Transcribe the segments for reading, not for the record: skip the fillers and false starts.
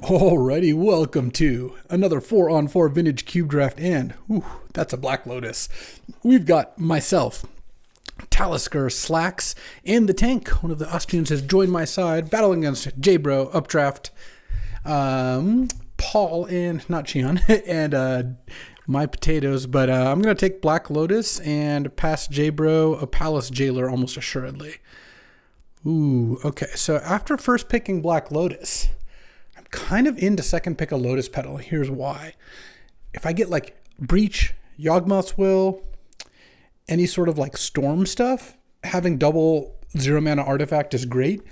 Alrighty, welcome to another 4-on-4 vintage cube draft, and that's a Black Lotus. We've got myself, Talisker, Slacks, and the Tank. One of the Austrians has joined my side, battling against J-Bro, Updraft, Paul, and not Cheon, and my potatoes. But I'm going to take Black Lotus and pass J-Bro a Palace Jailer almost assuredly. Okay, so after first picking Black Lotus, kind of into second pick a Lotus Petal. Here's why. If I get like Breach, Yawgmoth's Will, any sort of like Storm stuff, having double 0 mana artifact is great.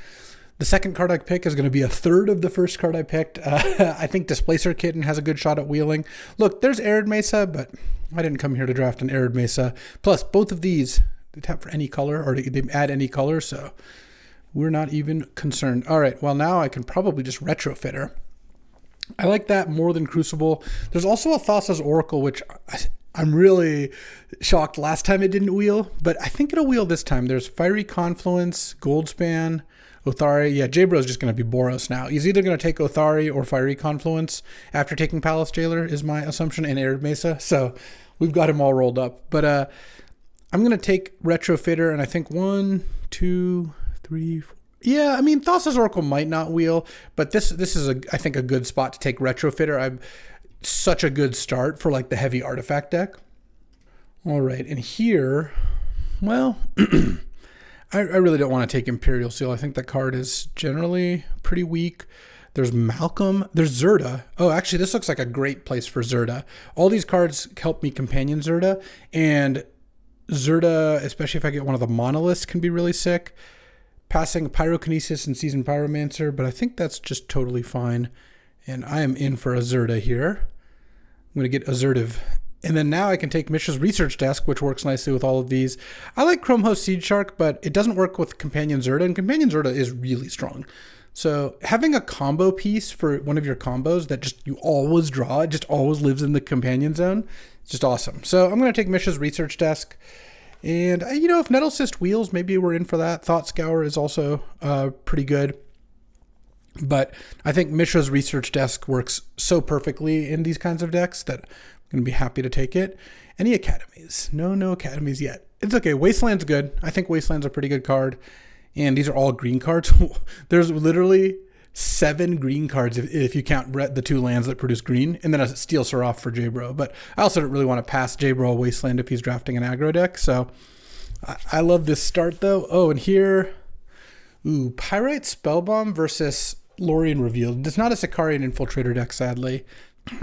The second card I pick is going to be a third of the first card I picked. I think Displacer Kitten has a good shot at wheeling. Look, there's Arid Mesa, but I didn't come here to draft an Arid Mesa. Plus, both of these, they tap for any color, or they add any color, so we're not even concerned. All right, well, now I can probably just retrofit her. I like that more than Crucible. There's also a Thassa's Oracle, which I'm really shocked last time it didn't wheel, but I think it'll wheel this time. There's Fiery Confluence, Goldspan, Othari. Yeah, J-Bro's just going to be Boros now. He's either going to take Othari or Fiery Confluence after taking Palace Jailer, is my assumption, and Arid Mesa. So we've got him all rolled up. But I'm going to take Retrofitter, and I think 1, 2, 3, 4. Yeah, I mean, Thassa's Oracle might not wheel, but this is I think a good spot to take Retrofitter. I'm such a good start for like the heavy artifact deck. All right, and here, well, I really don't want to take Imperial Seal. I think that card is generally pretty weak. There's Malcolm. There's Zerda. Oh, actually, this looks like a great place for Zerda. All these cards help me companion Zerda, and Zerda, especially if I get one of the monoliths, can be really sick. Passing Pyrokinesis and Seasoned Pyromancer, but I think that's just totally fine. And I am in for a Zerda here. I'm going to get Assertive. And then now I can take Mishra's Research Desk, which works nicely with all of these. I like Chrome Host Seed Shark, but it doesn't work with Companion Zerda, and Companion Zerda is really strong. So having a combo piece for one of your combos that just you always draw, it just always lives in the Companion Zone, it's just awesome. So I'm going to take Mishra's Research Desk. And, you know, if Nettle Cyst wheels, maybe we're in for that. Thought Scour is also pretty good. But I think Mishra's Research Desk works so perfectly in these kinds of decks that I'm going to be happy to take it. Any Academies? No Academies yet. It's okay. Wasteland's good. I think Wasteland's a pretty good card. And these are all green cards. There's literally 7 green cards if you count the 2 lands that produce green, and then a Steel Seraph for J-Bro. But I also don't really want to pass J-Bro a Wasteland if he's drafting an aggro deck. So I love this start, though. Oh, and here, Pyrite Spellbomb versus Lorien Revealed. It's not a Sicarian Infiltrator deck, sadly.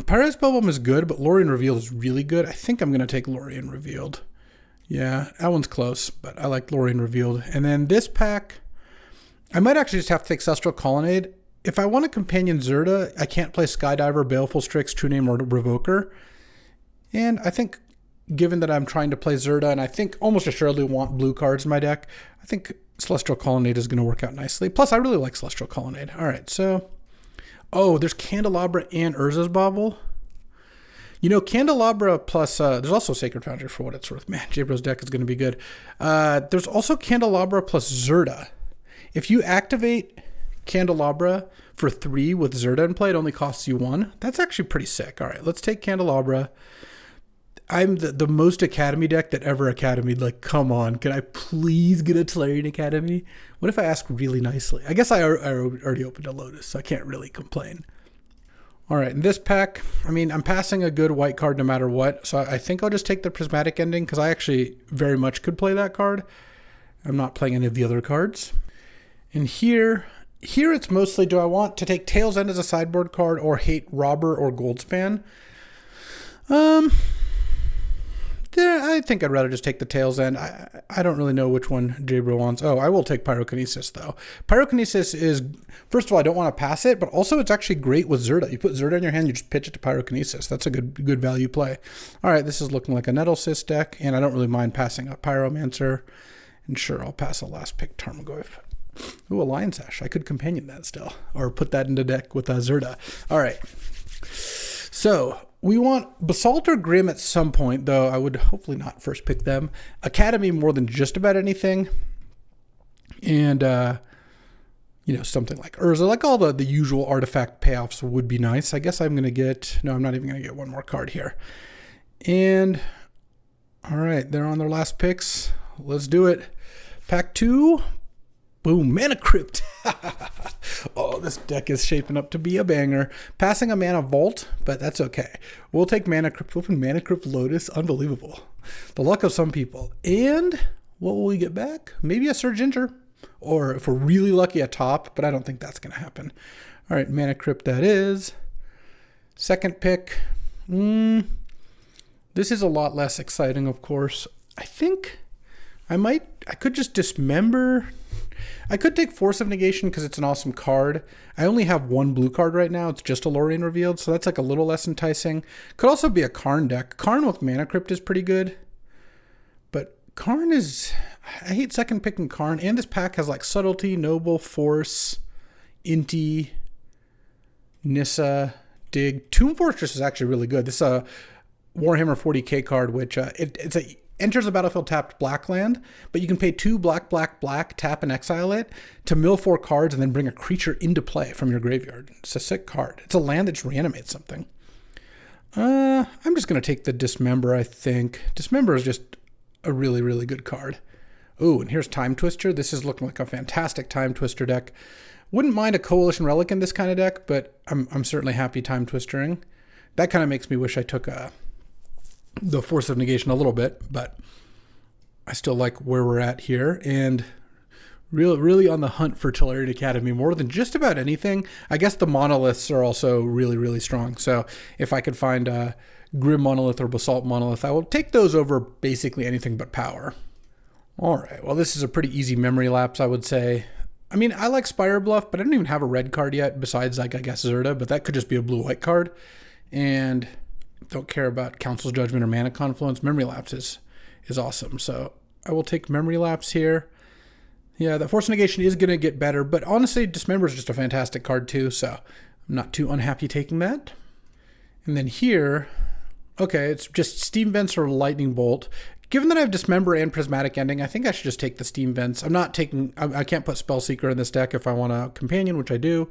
Pyrite Spellbomb is good, but Lorien Revealed is really good. I think I'm going to take Lorien Revealed. Yeah, that one's close, but I like Lorien Revealed. And then this pack, I might actually just have to take Celestial Colonnade. If I want a Companion Zerda, I can't play Skydiver, Baleful Strix, True Name, or Revoker. And I think, given that I'm trying to play Zerda, and I think almost assuredly want blue cards in my deck, I think Celestial Colonnade is going to work out nicely. Plus, I really like Celestial Colonnade. All right, so... Oh, there's Candelabra and Urza's Bauble. You know, Candelabra plus... there's also Sacred Foundry for what it's worth. Man, J-Bro's deck is going to be good. There's also Candelabra plus Zerda. If you activate Candelabra for 3 with Zerda in play, it only costs you 1. That's actually pretty sick. All right, let's take Candelabra. I'm the most Academy deck that ever Academied. Like, come on, can I please get a Tolarian Academy? What if I ask really nicely? I guess I already opened a Lotus, so I can't really complain. All right, in this pack, I mean, I'm passing a good white card no matter what, so I think I'll just take the Prismatic Ending, because I actually very much could play that card. I'm not playing any of the other cards. And here it's mostly, do I want to take Tail's End as a sideboard card or hate Robber or Goldspan? I think I'd rather just take the Tail's End. I don't really know which one J-Bro wants. Oh, I will take Pyrokinesis, though. Pyrokinesis is, first of all, I don't want to pass it, but also it's actually great with Zerda. You put Zerda in your hand, you just pitch it to Pyrokinesis. That's a good value play. All right, this is looking like a Nettle Cyst deck, and I don't really mind passing a Pyromancer. And sure, I'll pass a last pick Tarmogoyf. Ooh, a Lion's Ash. I could companion that still, or put that into deck with Zerda. All right. So we want Basalt or Grim at some point, though I would hopefully not first pick them. Academy more than just about anything. And you know, something like Urza, like all the usual artifact payoffs would be nice. I guess I'm going to get, no, I'm not even going to get one more card here. And, all right, they're on their last picks. Let's do it. Pack 2. Boom, Mana Crypt. Oh, this deck is shaping up to be a banger. Passing a Mana Vault, but that's okay. We'll take Mana Crypt. Open Mana Crypt Lotus. Unbelievable. The luck of some people. And what will we get back? Maybe a Sir Ginger. Or if we're really lucky, a top, but I don't think that's going to happen. All right, Mana Crypt that is. Second pick. This is a lot less exciting, of course. I think I could just dismember. I could take Force of Negation because it's an awesome card. I only have one blue card right now. It's just a Lorien Revealed, so that's like a little less enticing. Could also be a Karn deck. Karn with Mana Crypt is pretty good. But Karn is... I hate second picking Karn. And this pack has like Subtlety, Noble, Force, Inti, Nissa, Dig. Tomb Fortress is actually really good. This is a Warhammer 40k card, which enters the battlefield tapped black land, but you can pay 2 black, tap and exile it to mill 4 cards and then bring a creature into play from your graveyard. It's a sick card. It's a land that just reanimates something. I'm just going to take the Dismember, I think. Dismember is just a really, really good card. Oh, and here's Time Twister. This is looking like a fantastic Time Twister deck. Wouldn't mind a Coalition Relic in this kind of deck, but I'm certainly happy Time Twistering. That kind of makes me wish I took the Force of Negation a little bit, but I still like where we're at here. And really on the hunt for Tellurian Academy more than just about anything. I guess the monoliths are also really, really strong. So if I could find a Grim Monolith or Basalt Monolith, I will take those over basically anything but power. All right, well, this is a pretty easy memory lapse, I would say. I mean, I like Spire Bluff, but I don't even have a red card yet besides, like, I guess Zerda, but that could just be a blue-white card. And don't care about Council's Judgment or Mana Confluence. Memory Lapse is awesome. So I will take Memory Lapse here. Yeah, the Force Negation is going to get better, but honestly, Dismember is just a fantastic card too, so I'm not too unhappy taking that. And then here, okay, it's just Steam Vents or Lightning Bolt. Given that I have Dismember and Prismatic Ending, I think I should just take the Steam Vents. I can't put Spellseeker in this deck if I want a companion, which I do.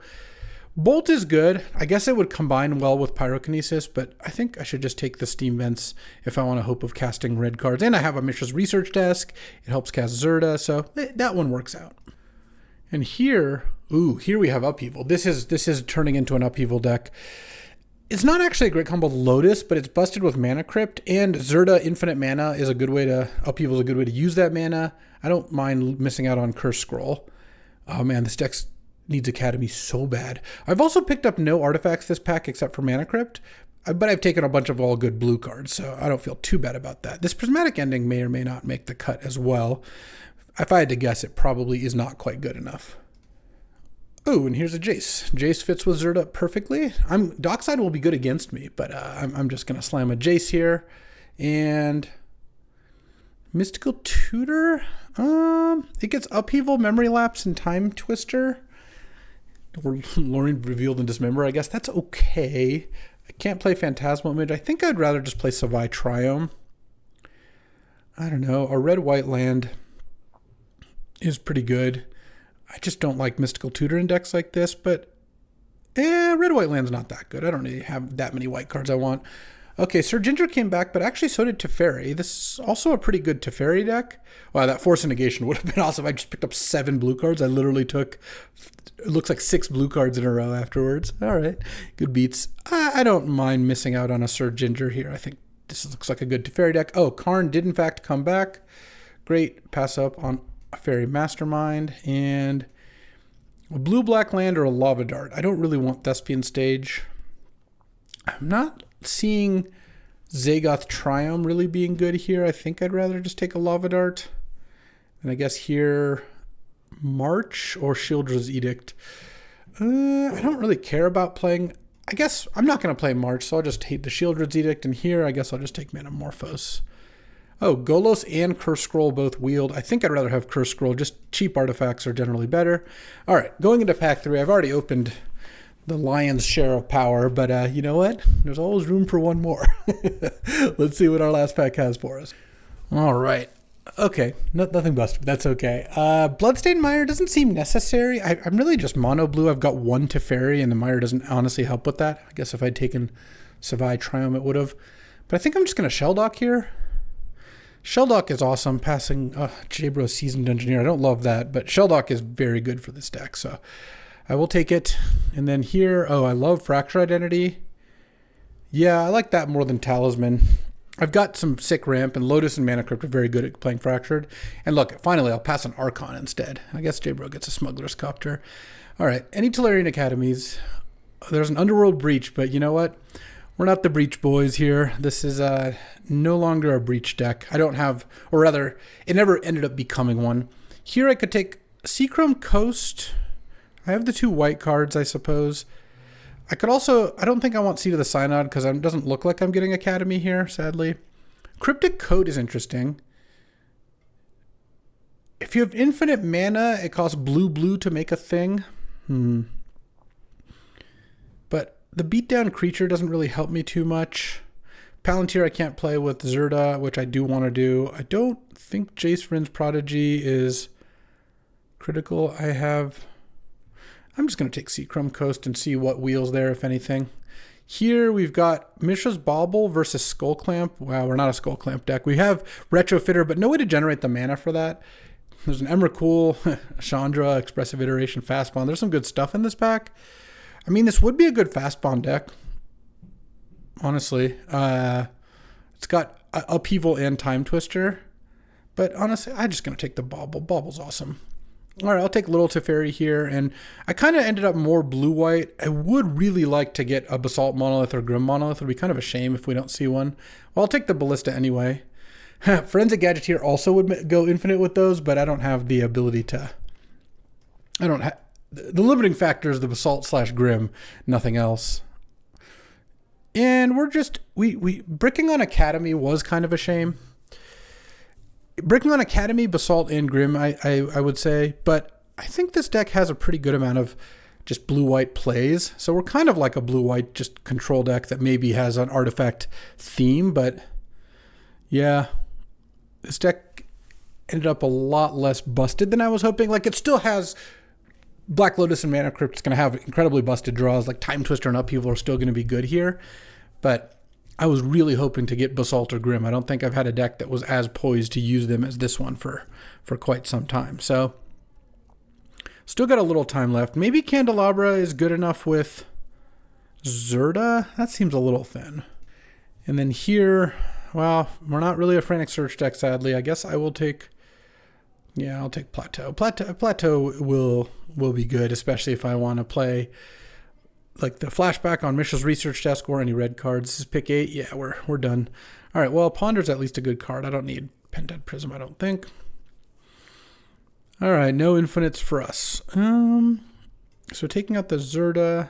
Bolt is good. I guess it would combine well with Pyrokinesis, but I think I should just take the Steam Vents if I want a hope of casting red cards. And I have a Mishra's Research Desk. It helps cast Zerda, so that one works out. And here we have Upheaval. This is turning into an Upheaval deck. It's not actually a great combo with Lotus, but it's busted with Mana Crypt, and Zerda Infinite Mana is a good way to... Upheaval is a good way to use that mana. I don't mind missing out on Curse Scroll. Oh man, this deck needs Academy so bad. I've also picked up no artifacts this pack except for Mana Crypt, but I've taken a bunch of all good blue cards, so I don't feel too bad about that. This Prismatic Ending may or may not make the cut as well. If I had to guess, it probably is not quite good enough. Oh, and here's a Jace. Jace fits with Zerda perfectly. Dockside will be good against me, but I'm just going to slam a Jace here. And Mystical Tutor. It gets Upheaval, Memory Lapse, and Time Twister. Or Lorien Revealed and Dismember. I guess that's okay. I can't play Phantasmal Image. I think I'd rather just play Savai Triome. I don't know. A red-white land is pretty good. I just don't like Mystical Tutor in decks like this, but red-white land's not that good. I don't really have that many white cards I want. Okay, Sir Ginger came back, but actually so did Teferi. This is also a pretty good Teferi deck. Wow, that Force of Negation would have been awesome. I just picked up 7 blue cards. I literally took, it looks like 6 blue cards in a row afterwards. All right, good beats. I don't mind missing out on a Sir Ginger here. I think this looks like a good Teferi deck. Oh, Karn did in fact come back. Great, pass up on a Fairy Mastermind, and a blue-black land or a Lava Dart. I don't really want Thespian Stage. I'm not seeing Zagoth Triome really being good here. I think I'd rather just take a Lava Dart. And I guess here, March or Shieldred's Edict. I don't really care about playing... I guess I'm not going to play March, so I'll just take the Shieldred's Edict. And here, I guess I'll just take Metamorphose. Oh, Golos and Curse Scroll both wield. I think I'd rather have Curse Scroll. Just cheap artifacts are generally better. All right, going into pack 3. I've already opened the lion's share of power, but you know what? There's always room for one more. Let's see what our last pack has for us. All right. Okay, nothing busted. That's okay. Bloodstained Mire doesn't seem necessary. I'm really just mono blue. I've got one Teferi, and the Mire doesn't honestly help with that. I guess if I'd taken Savai Triome, it would have. But I think I'm just going to Shelldock here. Shelldock is awesome. Passing Jabro Seasoned Engineer. I don't love that, but Shelldock is very good for this deck, so I will take it. And then here, I love Fracture Identity. Yeah, I like that more than Talisman. I've got some sick ramp, and Lotus and Mana Crypt are very good at playing Fractured. And look, finally, I'll pass an Archon instead. I guess Jabro gets a Smuggler's Copter. All right, any Tolarian Academies. There's an Underworld Breach, but you know what? We're not the Breach boys here. This is no longer a Breach deck. I don't have, or rather, it never ended up becoming one. Here I could take Seachrome Coast. I have the 2 white cards, I suppose. I could also, I don't think I want Seed of the Synod because it doesn't look like I'm getting Academy here, sadly. Cryptic Coat is interesting. If you have infinite mana, it costs blue to make a thing. But the beatdown creature doesn't really help me too much. Palantir I can't play with Zerda, which I do want to do. I don't think Jace Vryn's Prodigy is critical. I'm just going to take Seachrome Coast and see what wheels there, if anything. Here we've got Mishra's Bauble versus Skull Clamp. Wow, we're not a Skull Clamp deck. We have Retrofitter, but no way to generate the mana for that. There's an Emrakul, Chandra, Expressive Iteration, Fast Bond. There's some good stuff in this pack. I mean, this would be a good Fast Bond deck, honestly. It's got Upheaval and Time Twister. But honestly, I'm just going to take the Bauble. Bauble's awesome. All right, I'll take Little Teferi here, and I kind of ended up more blue-white. I would really like to get a Basalt Monolith or Grim Monolith. It would be kind of a shame if we don't see one. Well, I'll take the Ballista anyway. Forensic Gadgeteer also would go infinite with those, but I don't have the ability to... The limiting factor is the Basalt/Grim, nothing else. And we're just... Bricking on Academy was kind of a shame. Bricking on Academy, Basalt, and Grim, I would say. But I think this deck has a pretty good amount of just blue-white plays. So we're kind of like a blue-white just control deck that maybe has an artifact theme. But yeah, this deck ended up a lot less busted than I was hoping. Like, it still has Black Lotus and Mana Crypt. It's going to have incredibly busted draws. Like Time Twister and Upheaval are still going to be good here. But I was really hoping to get Basalt or Grim. I don't think I've had a deck that was as poised to use them as this one for quite some time. So, still got a little time left. Maybe Candelabra is good enough with Zerda. That seems a little thin. And then here, well, we're not really a Frantic Search deck, sadly. I guess I will take... Yeah, I'll take Plateau. Plateau will be good, especially if I want to play... like the flashback on Mishra's Research Desk or any red cards. This is pick 8. Yeah, we're done. All right, well, Ponder's at least a good card. I don't need Pentad Prism, I don't think. All right, no infinites for us. So taking out the Zerda.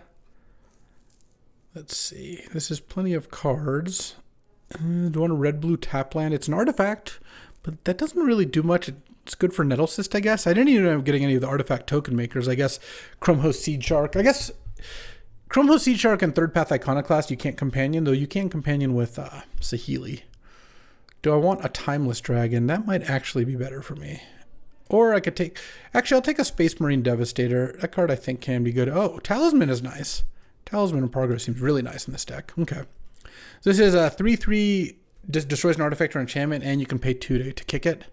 Let's see. This is plenty of cards. Do you want a red-blue tap land? It's an artifact, but that doesn't really do much. It's good for Nettlecyst, I guess. I didn't even end up getting any of the artifact token makers. I guess Chromehost Seed Shark. I guess... Chromehost Seed Shark and Third Path Iconoclast you can't companion, though you can companion with Saheeli. Do I want a Timeless Dragon? That might actually be better for me. Or I could take... Actually, I'll take a Space Marine Devastator. That card I think can be good. Oh, Talisman is nice. Talisman in Progress seems really nice in this deck. Okay. So this is a 3/3, destroys an artifact or enchantment, and you can pay 2 to kick it,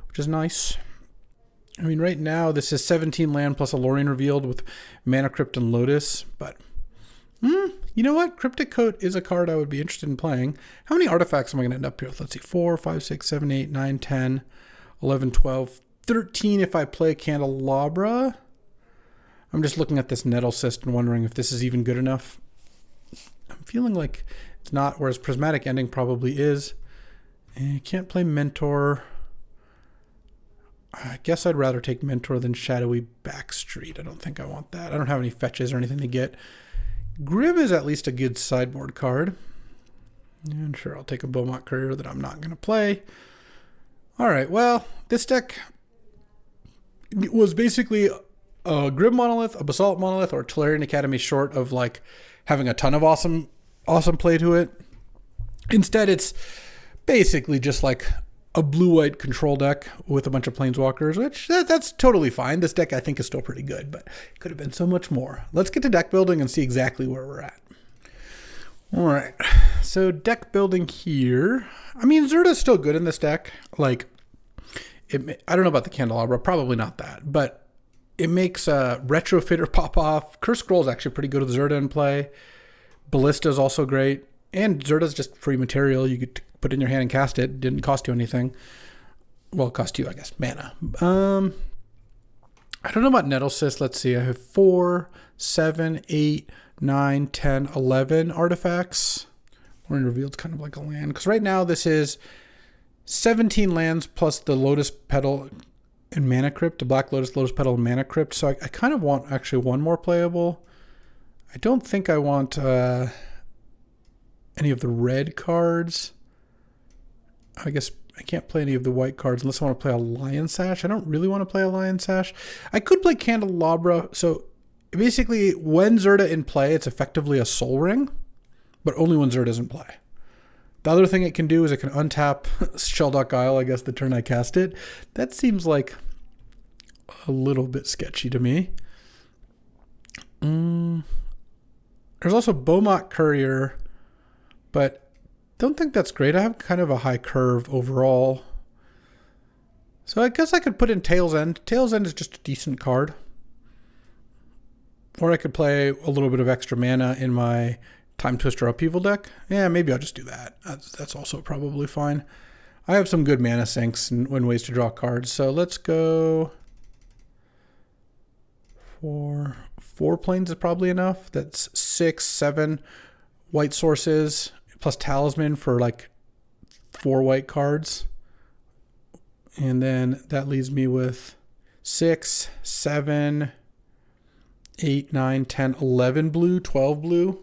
which is nice. I mean, right now, this is 17 land plus a Lorien Revealed with Mana Crypt and Lotus, but... you know what? Cryptic Coat is a card I would be interested in playing. How many artifacts am I going to end up here with? Let's see. 4, 5, 6, 7, 8, 9, 10, 11, 12, 13 if I play Candelabra. I'm just looking at this Nettlecyst and wondering if this is even good enough. I'm feeling like it's not, whereas Prismatic Ending probably is. And I can't play Mentor. I guess I'd rather take Mentor than Shadowy Backstreet. I don't think I want that. I don't have any fetches or anything to get. Grim is at least a good sideboard card. And sure, I'll take a Beaumont Courier that I'm not going to play. All right, well, this deck was basically a Grim Monolith, a Basalt Monolith, or Tolarian Academy short of like having a ton of awesome play to it. Instead, it's basically just like a blue-white control deck with a bunch of planeswalkers, which that's totally fine. This deck I think is still pretty good, but it could have been so much more. Let's get to deck building and see exactly where we're at. All right, so deck building here. I mean, Zirda's still good in this deck. Like, I don't know about the Candelabra, probably not that, but it makes Retrofitter pop off. Curse Scroll is actually pretty good with Zirda in play. Ballista is also great, and Zirda's just free material. You could put it in your hand and cast it. Didn't cost you anything. Well, it cost you, I guess, mana. I don't know about Nettlecyst. Let's see. I have 4, 7, 8, 9, 10, 11 artifacts. Warren Revealed's kind of like a land. Because right now this is 17 lands plus the Lotus Petal and Mana Crypt. The Black Lotus, Lotus Petal, and Mana Crypt. So I kind of want actually one more playable. I don't think I want any of the red cards. I guess I can't play any of the white cards unless I want to play a Lion Sash. I don't really want to play a Lion Sash. I could play Candelabra. So basically, when Zirda in play, it's effectively a Soul Ring, but only when Zirda's in play. The other thing it can do is it can untap Shelldock Isle, I guess, the turn I cast it. That seems like a little bit sketchy to me. There's also Beaumont Courier, but don't think that's great. I have kind of a high curve overall. So I guess I could put in Tail's End. Tail's End is just a decent card. Or I could play a little bit of extra mana in my Time Twister Upheaval deck. Yeah, maybe I'll just do that. That's also probably fine. I have some good mana sinks and ways to draw cards. So let's go for 4 planes is probably enough. That's 6, 7 white sources plus Talisman for like 4 white cards. And then that leaves me with 6, 7, 8, 9, 10, 11 blue, 12 blue.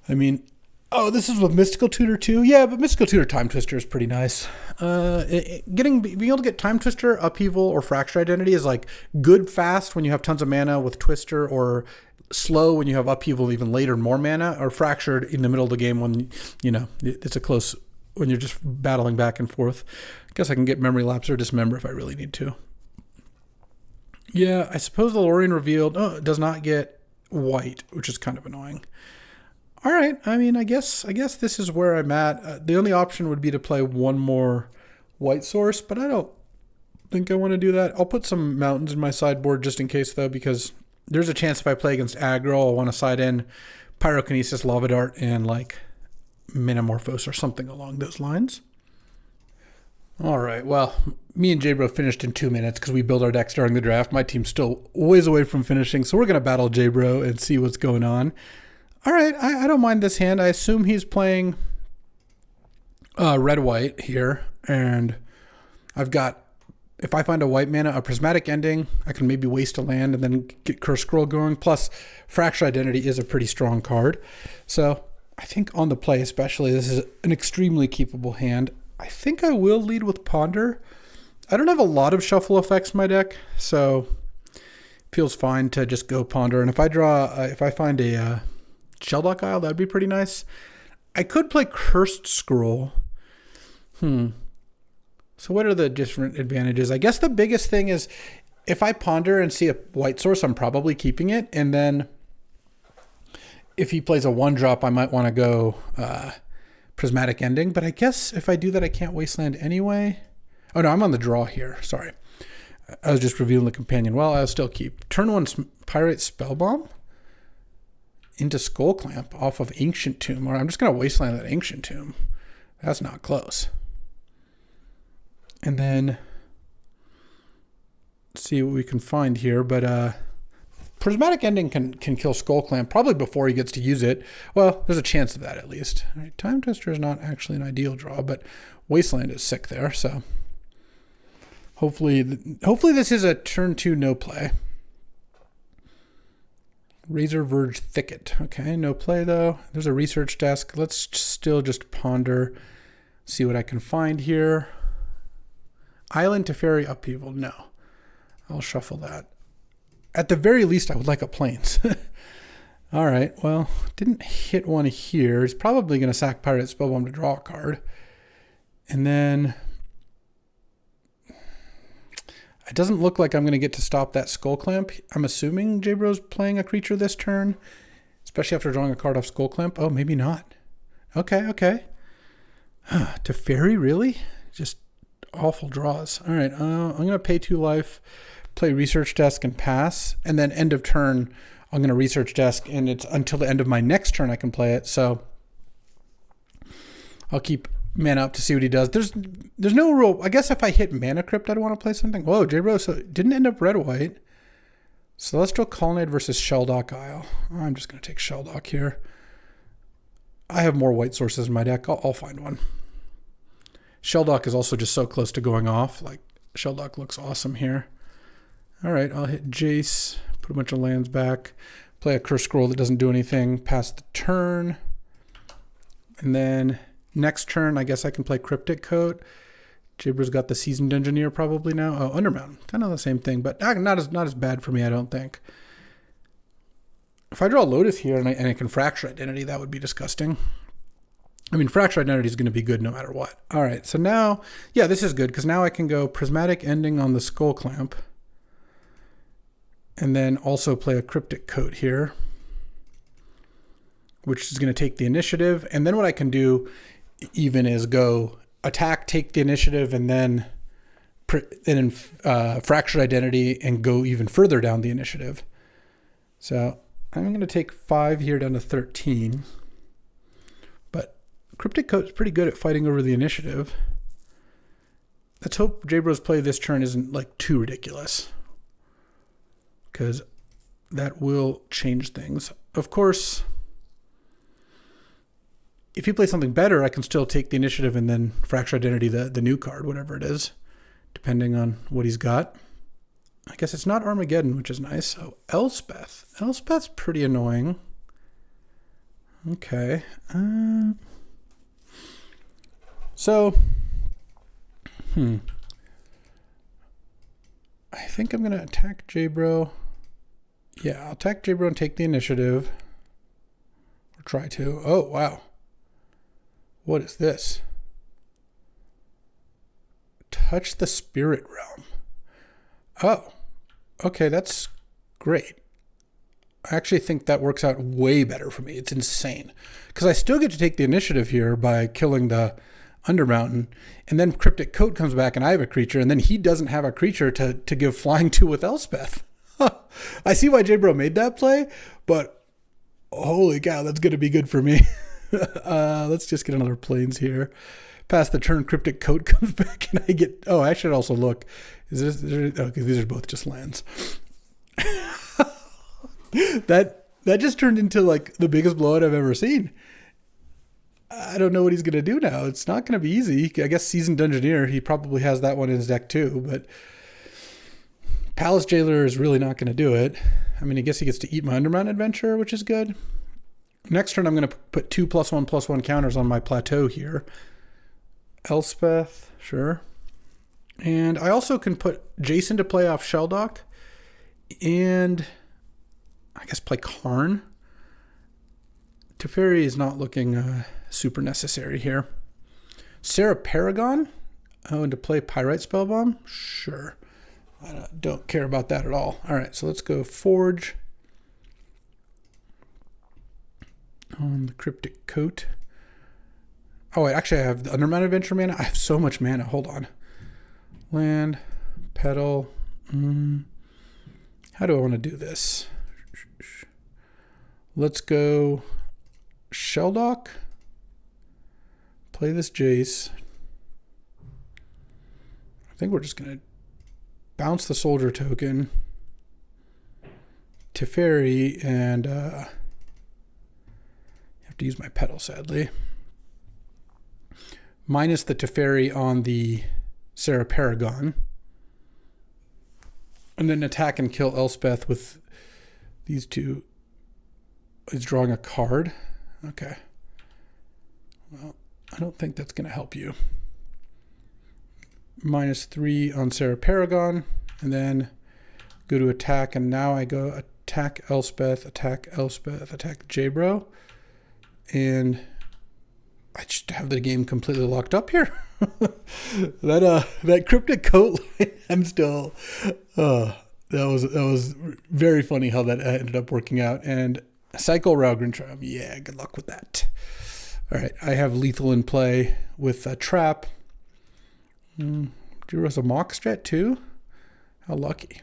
I mean, oh, this is with Mystical Tutor too? Yeah, but Mystical Tutor Time Twister is pretty nice. Being able to get Time Twister, Upheaval, or Fracture Identity is like good fast when you have tons of mana with Twister, or slow when you have Upheaval even later and more mana, or Fractured in the middle of the game when, you know, it's a close, when you're just battling back and forth. I guess I can get Memory Lapse or Dismember if I really need to. Yeah, I suppose the Lorien Revealed does not get white, which is kind of annoying. All right, I mean, I guess this is where I'm at. The only option would be to play one more white source, but I don't think I want to do that. I'll put some mountains in my sideboard just in case, though, because there's a chance if I play against aggro, I'll want to side in Pyrokinesis, Lava Dart, and like Metamorphose or something along those lines. All right, well, me and J-Bro finished in 2 minutes because we built our decks during the draft. My team's still ways away from finishing, so we're going to battle J-Bro and see what's going on. All right, I don't mind this hand. I assume he's playing red-white here, and I've got, if I find a white mana, a Prismatic Ending, I can maybe waste a land and then get Curse Scroll going, plus Fracture Identity is a pretty strong card. So I think on the play especially, this is an extremely keepable hand. I think I will lead with Ponder. I don't have a lot of shuffle effects in my deck, so it feels fine to just go Ponder. And if I find a Shelldock Isle, that'd be pretty nice. I could play Cursed Scroll. So what are the different advantages? I guess the biggest thing is if I Ponder and see a white source, I'm probably keeping it. And then if he plays a 1-drop, I might want to go Prismatic Ending. But I guess if I do that, I can't Wasteland anyway. Oh, no, I'm on the draw here. Sorry. I was just revealing the companion. Well, I'll still keep. Turn 1 Pyrite Spellbomb into Skull Clamp off of Ancient Tomb. Or I'm just going to Wasteland that Ancient Tomb. That's not close. And then let's see what we can find here. But Prismatic Ending can kill Skull Clamp probably before he gets to use it. Well, there's a chance of that at least. All right, Time Twister is not actually an ideal draw, but Wasteland is sick there. So hopefully this is a turn 2 no play. Razor Verge Thicket. Okay, no play though. There's a research desk. Let's still just Ponder, see what I can find here. Island Teferi Upheaval. No. I'll shuffle that. At the very least, I would like a Plains. All right, well, didn't hit one here. He's probably going to sack Pirate Spellbomb to draw a card. And then it doesn't look like I'm going to get to stop that Skull Clamp. I'm assuming J-Bro's playing a creature this turn, especially after drawing a card off Skull Clamp. Oh, maybe not. Okay, okay. Teferi, really? Just awful draws. All right, I'm going to pay 2 life, play Research Desk and pass, and then end of turn, I'm going to Research Desk, and it's until the end of my next turn I can play it, so I'll keep mana up to see what he does. There's no rule. I guess if I hit Mana Crypt, I'd want to play something. Whoa, J-Bro, so it didn't end up red-white. Celestial Colonnade versus Shelldock Isle. I'm just going to take Shelldock here. I have more white sources in my deck. I'll find one. Shelldock is also just so close to going off. Like, Shelldock looks awesome here. All right, I'll hit Jace, put a bunch of lands back, play a Curse Scroll that doesn't do anything, pass the turn. And then next turn, I guess I can play Cryptic Coat. Jibber's got the Seasoned Engineer probably now. Oh, Undermountain. Kind of the same thing, but not as bad for me, I don't think. If I draw Lotus here and I can Fracture Identity, that would be disgusting. I mean, Fracture Identity is going to be good no matter what. All right, so now, yeah, this is good because now I can go Prismatic Ending on the Skull Clamp. And then also play a Cryptic Coat here, which is going to take the initiative. And then what I can do even is go attack, take the initiative, and then Fractured Identity and go even further down the initiative. So I'm going to take 5 here down to 13. But Cryptic Coat is pretty good at fighting over the initiative. Let's hope J-Bro's play this turn isn't like too ridiculous, because that will change things. Of course, if you play something better, I can still take the initiative and then Fracture Identity the new card, whatever it is, depending on what he's got. I guess it's not Armageddon, which is nice. So Elspeth. Elspeth's pretty annoying. Okay. I think I'm going to attack J-Bro. Yeah, I'll attack J-Bro and take the initiative. Or try to. Oh, wow. What is this? Touch the Spirit Realm. Oh, okay, that's great. I actually think that works out way better for me. It's insane. Because I still get to take the initiative here by killing the Undermountain, and then Cryptic Coat comes back and I have a creature, and then he doesn't have a creature to give flying to with Elspeth. I see why J-Bro made that play, but holy cow, that's going to be good for me. Let's just get another Plains here. Past the turn, Cryptic Coat comes back, and I get... Oh, I should also look. Is this... Okay, these are both just lands. That just turned into, like, the biggest blowout I've ever seen. I don't know what he's going to do now. It's not going to be easy. I guess Seasoned Engineer, he probably has that one in his deck too, but Palace Jailer is really not going to do it. I mean, I guess he gets to eat my Underground Adventure, which is good. Next turn, I'm going to put 2 +1/+1 counters on my plateau here. Elspeth, sure. And I also can put Jason to play off Shelldock and I guess play Karn. Teferi is not looking super necessary here. Sarah Paragon? Oh, and to play Pyrite Spellbomb? Sure. I don't care about that at all. All right, so let's go Forge on the Cryptic Coat. Oh, wait, actually I have the Undermount Adventure mana. I have so much mana. Hold on. Land, Petal. How do I want to do this? Let's go Shelldock. Play this Jace. I think we're just going to bounce the Soldier token. Teferi, and I have to use my Petal, sadly. Minus the Teferi on the Sarah Paragon. And then attack and kill Elspeth with these two. He's drawing a card. Okay. Well, I don't think that's going to help you. -3 on Sarah Paragon. And then go to attack. And now I go attack Elspeth, attack J-Bro. And I just have the game completely locked up here. That cryptic coat line, I'm still that was very funny how that ended up working out. And Cycle Ralgren Charm, yeah, good luck with that. All right, I have lethal in play with a trap. Drew has a mock strat too. How lucky.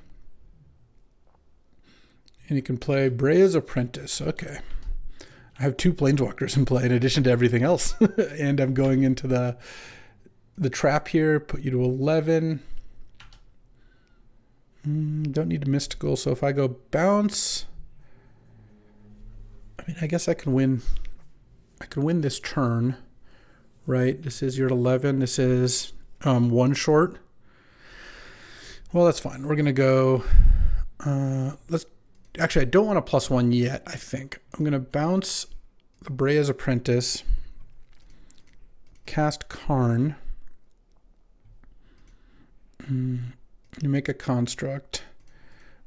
And you can play Brea's Apprentice. Okay. I have 2 Planeswalkers in play in addition to everything else. And I'm going into the trap here. Put you to 11. Don't need a mystical. So if I go bounce, I mean, I guess I can win. I can win this turn, right? This is your 11. This is 1 short. Well, that's fine. We're gonna go. Actually, I don't want a +1 yet. I think I'm gonna bounce the Brea's Apprentice, cast Karn. You make a construct,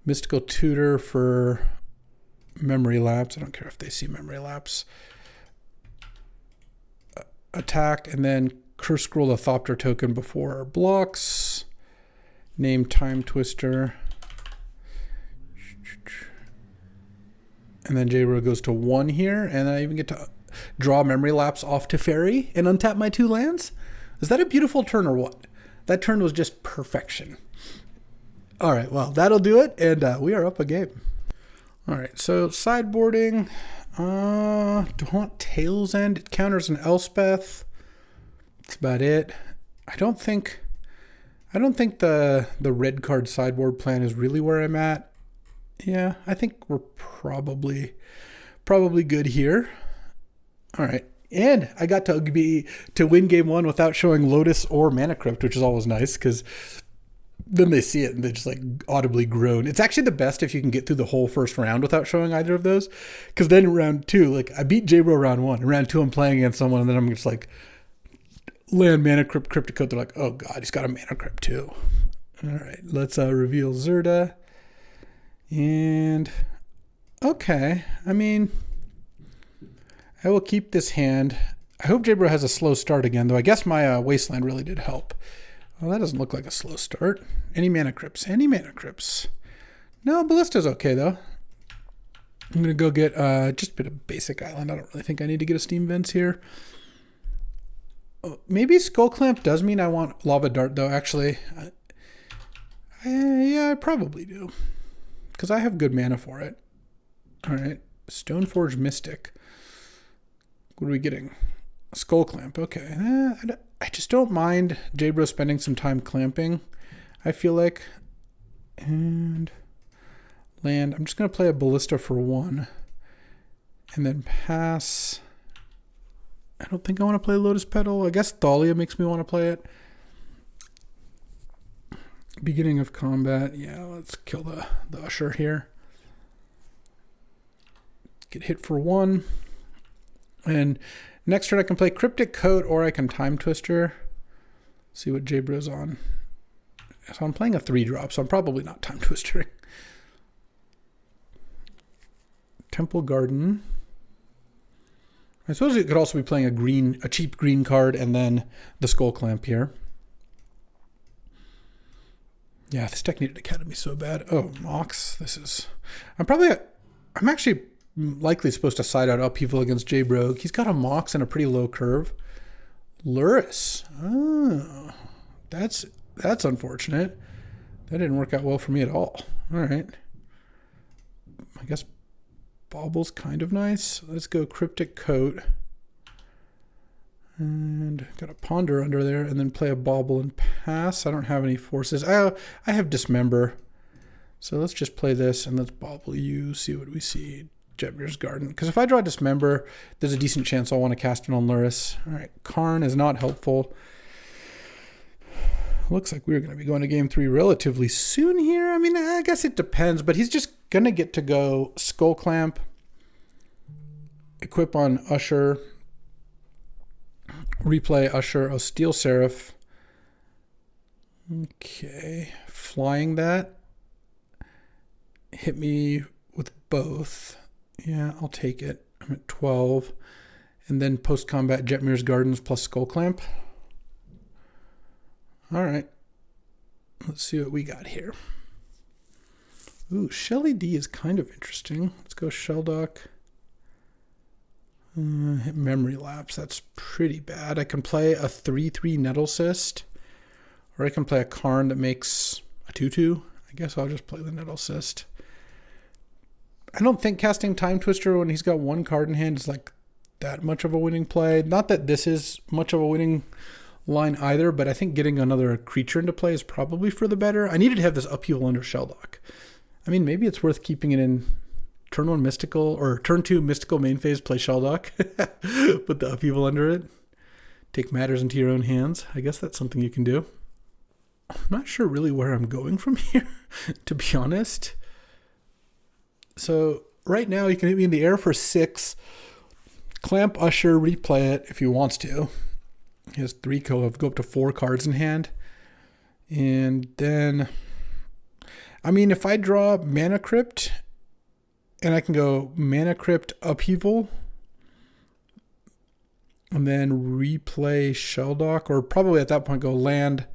mystical tutor for memory lapse. I don't care if they see memory lapse. Attack, and then curse scroll a Thopter token before blocks. Name Time Twister. And then J-Ro goes to 1 here, and I even get to draw memory lapse off to Fairy and untap my 2 lands. Is that a beautiful turn or what? That turn was just perfection. All right, well, that'll do it, and we are up a game. All right, so sideboarding. Daunt Tail's End. It counters an Elspeth. That's about it. I don't think the red card sideboard plan is really where I'm at. Yeah, I think we're probably good here. All right. And I got to win game 1 without showing Lotus or Mana Crypt, which is always nice because then they see it and they just like audibly groan. It's actually the best if you can get through the whole first round without showing either of those. Because then round 2, like I beat J-Bro round 1. And round 2, I'm playing against someone and then I'm just like land Mana Crypt, Cryptic Code. They're like, oh God, he's got a Mana Crypt too. All right, let's reveal Zerda. And okay, I mean, I will keep this hand. I hope J-Bro has a slow start again, though I guess my Wasteland really did help. Well, that doesn't look like a slow start. Any Mana Crypts? Any Mana Crypts? No, Ballista's okay, though. I'm going to go get just a bit of basic island. I don't really think I need to get a Steam Vents here. Oh, maybe Skull Clamp does mean I want Lava Dart, though, actually. Yeah, I probably do. Because I have good mana for it. All right. Stoneforge Mystic. What are we getting? Skull Clamp. Okay. I just don't mind J-Bro spending some time clamping, I feel like. And land. I'm just going to play a Ballista for 1. And then pass. I don't think I want to play Lotus Petal. I guess Thalia makes me want to play it. Beginning of combat. Yeah, let's kill the Usher here. Get hit for 1. And next turn I can play Cryptic Coat or I can Time Twister. See what J-Bro's on. So I'm playing a 3-drop, so I'm probably not Time Twistering. Temple Garden. I suppose it could also be playing a cheap green card and then the Skull Clamp here. Yeah, this deck needed Academy so bad. Oh, Mox. I'm actually likely supposed to side out Upheaval against J-Bro. He's got a Mox and a pretty low curve. Lurrus. Oh, that's unfortunate. That didn't work out well for me at all. All right. I guess Bauble's kind of nice. Let's go Cryptic Coat. And got a Ponder under there, and then play a Bauble and pass. I don't have any forces. I have Dismember. So let's just play this, and let's Bauble you, see what we see. Jebir's Garden. Because if I draw Dismember, there's a decent chance I'll want to cast it on Lurrus. All right, Karn is not helpful. Looks like we're going to be going to game 3 relatively soon here. I mean, I guess it depends, but he's just going to get to go Skull Clamp, equip on Usher, replay Usher, Steel Seraph. Okay, flying that. Hit me with both. Yeah, I'll take it. I'm at 12. And then post-combat Jetmir's Gardens plus Skull Clamp. All right. Let's see what we got here. Ooh, Shelly D is kind of interesting. Let's go Shelldock. Memory Lapse. That's pretty bad. I can play a 3/3 Nettle Cyst. Or I can play a Karn that makes a 2/2. I guess I'll just play the Nettle Cyst. I don't think casting Time Twister when he's got one card in hand is like that much of a winning play. Not that this is much of a winning line either, but I think getting another creature into play is probably for the better. I needed to have this Upheaval under Shelldock. I mean, maybe it's worth keeping it in turn 1 Mystical or turn 2 Mystical main phase, play Shelldock, put the Upheaval under it, take matters into your own hands. I guess that's something you can do. I'm not sure really where I'm going from here, to be honest. So right now you can hit me in the air for 6. Clamp Usher, replay it if he wants to. He has 3 go up to 4 cards in hand. And then, I mean, if I draw Mana Crypt, and I can go Mana Crypt Upheaval, and then replay Shelldock, or probably at that point go land,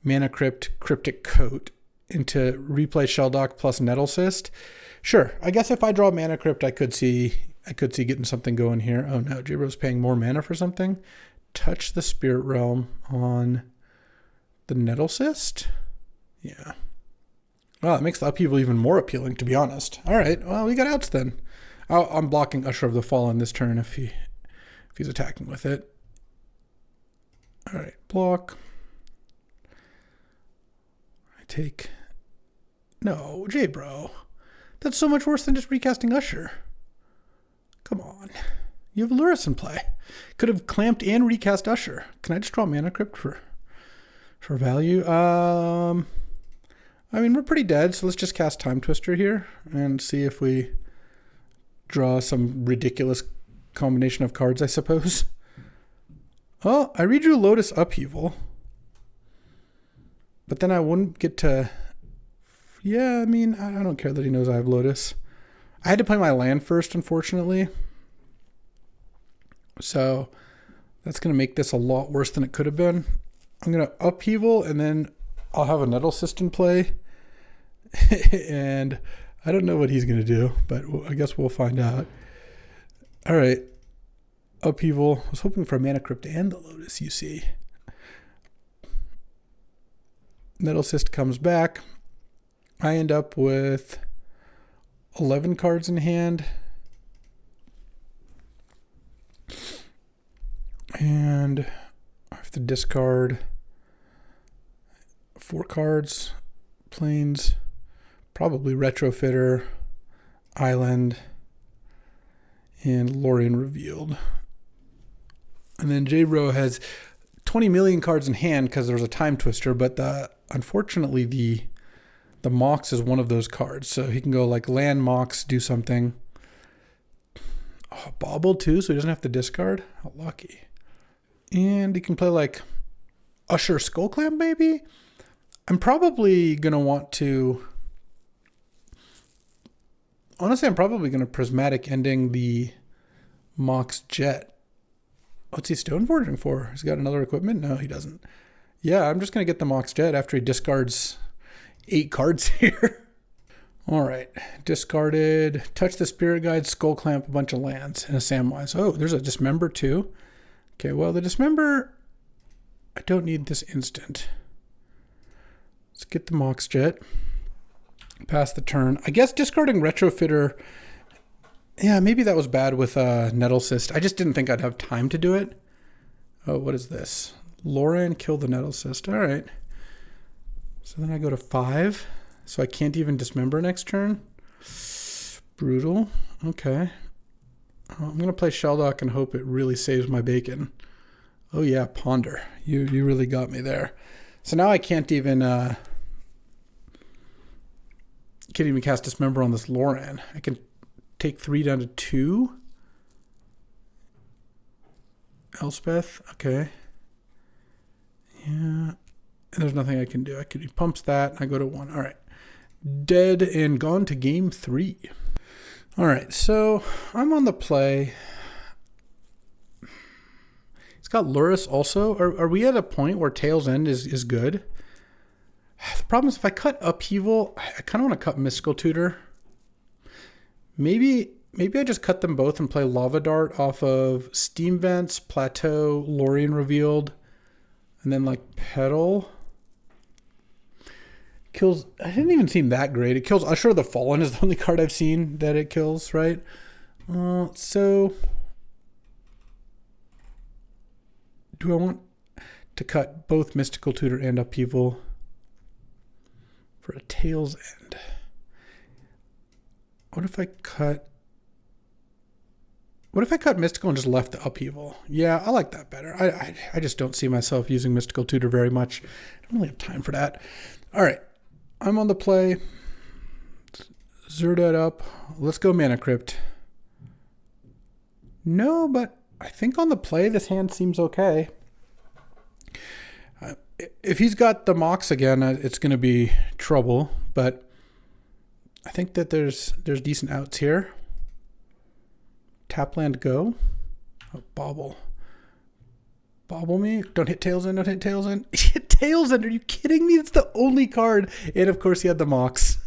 Mana Crypt, Cryptic Coat into replay Shelldock plus Nettle Cyst. Sure, I guess if I draw Mana Crypt, I could see getting something going here. Oh no, J-Bro's paying more mana for something. Touch the Spirit Realm on the Nettle Cyst. Yeah. Well, it makes the Upheaval even more appealing, to be honest. All right, well, we got outs then. I'm blocking Usher of the Fallen this turn if he's attacking with it. All right, block. I take... No, J-Bro. That's so much worse than just recasting Usher. Come on. You have Lotus in play. Could have clamped and recast Usher. Can I just draw Mana Crypt for value? I mean, we're pretty dead, so let's just cast Time Twister here and see if we draw some ridiculous combination of cards, I suppose. Oh, I redrew Lotus Upheaval. But then I wouldn't get to... Yeah, I mean, I don't care that he knows I have Lotus. I had to play my land first, unfortunately. So that's going to make this a lot worse than it could have been. I'm going to Upheaval, and then I'll have a Nettle Cyst in play. And I don't know what he's going to do, but I guess we'll find out. All right. Upheaval. I was hoping for a Mana Crypt and the Lotus, you see. Nettle Cyst comes back. I end up with 11 cards in hand. And I have to discard 4 cards. Plains. Probably Retrofitter. Island. And Lorien Revealed. And then J-Bro has 20 million cards in hand because there's a Time Twister, but unfortunately the Mox is one of those cards. So he can go like land Mox, do something. Oh, Bobble too, so he doesn't have to discard. How lucky. And he can play like Usher Skullclamp maybe? I'm probably going to want to... Honestly, I'm probably going to Prismatic Ending the Mox Jet. What's he Stoneforging for? He's got another equipment? No, he doesn't. Yeah, I'm just going to get the Mox Jet after he discards 8 cards here. All right. Discarded. Touch the Spirit Guide, Skull Clamp, a bunch of lands, and a Samwise. Oh, there's a Dismember too. Okay, well, the Dismember, I don't need this instant. Let's get the Mox Jet. Pass the turn. I guess discarding Retrofitter. Yeah, maybe that was bad with Nettle Cyst. I just didn't think I'd have time to do it. Oh, what is this? Lorien, kill the Nettle Cyst. All right. So then I go to 5. So I can't even Dismember next turn. Brutal. Okay. I'm going to play Shelldock and hope it really saves my bacon. Oh yeah, Ponder. You really got me there. So now I can't even cast Dismember on this Lorien. I can take 3 down to 2. Elspeth. Okay. Yeah. And there's nothing I can do. He pumps that. I go to 1. All right. Dead and gone to game 3. All right. So I'm on the play. It's got Lotus also. Are we at a point where Tail's End is good? The problem is if I cut Upheaval, I kind of want to cut Mystical Tutor. Maybe I just cut them both and play Lava Dart off of Steam Vents, Plateau, Lorien Revealed, and then like Petal. Kills, it didn't even seem that great. It kills Usher the Fallen is the only card I've seen that it kills, right? So do I want to cut both Mystical Tutor and Upheaval for a Tail's End? What if I cut Mystical and just left the Upheaval? Yeah, I like that better. I just don't see myself using Mystical Tutor very much. I don't really have time for that. All right, I'm on the play. Zerd that up. Let's go Mana Crypt. No, but I think on the play this hand seems okay. If he's got the Mox again, it's going to be trouble, but I think that there's decent outs here. Tap land, go. Oh, bobble. Bobble me. Don't hit Tails End. Don't hit Tails End. Hit Tails End. Are you kidding me? It's the only card. And of course he had the Mox.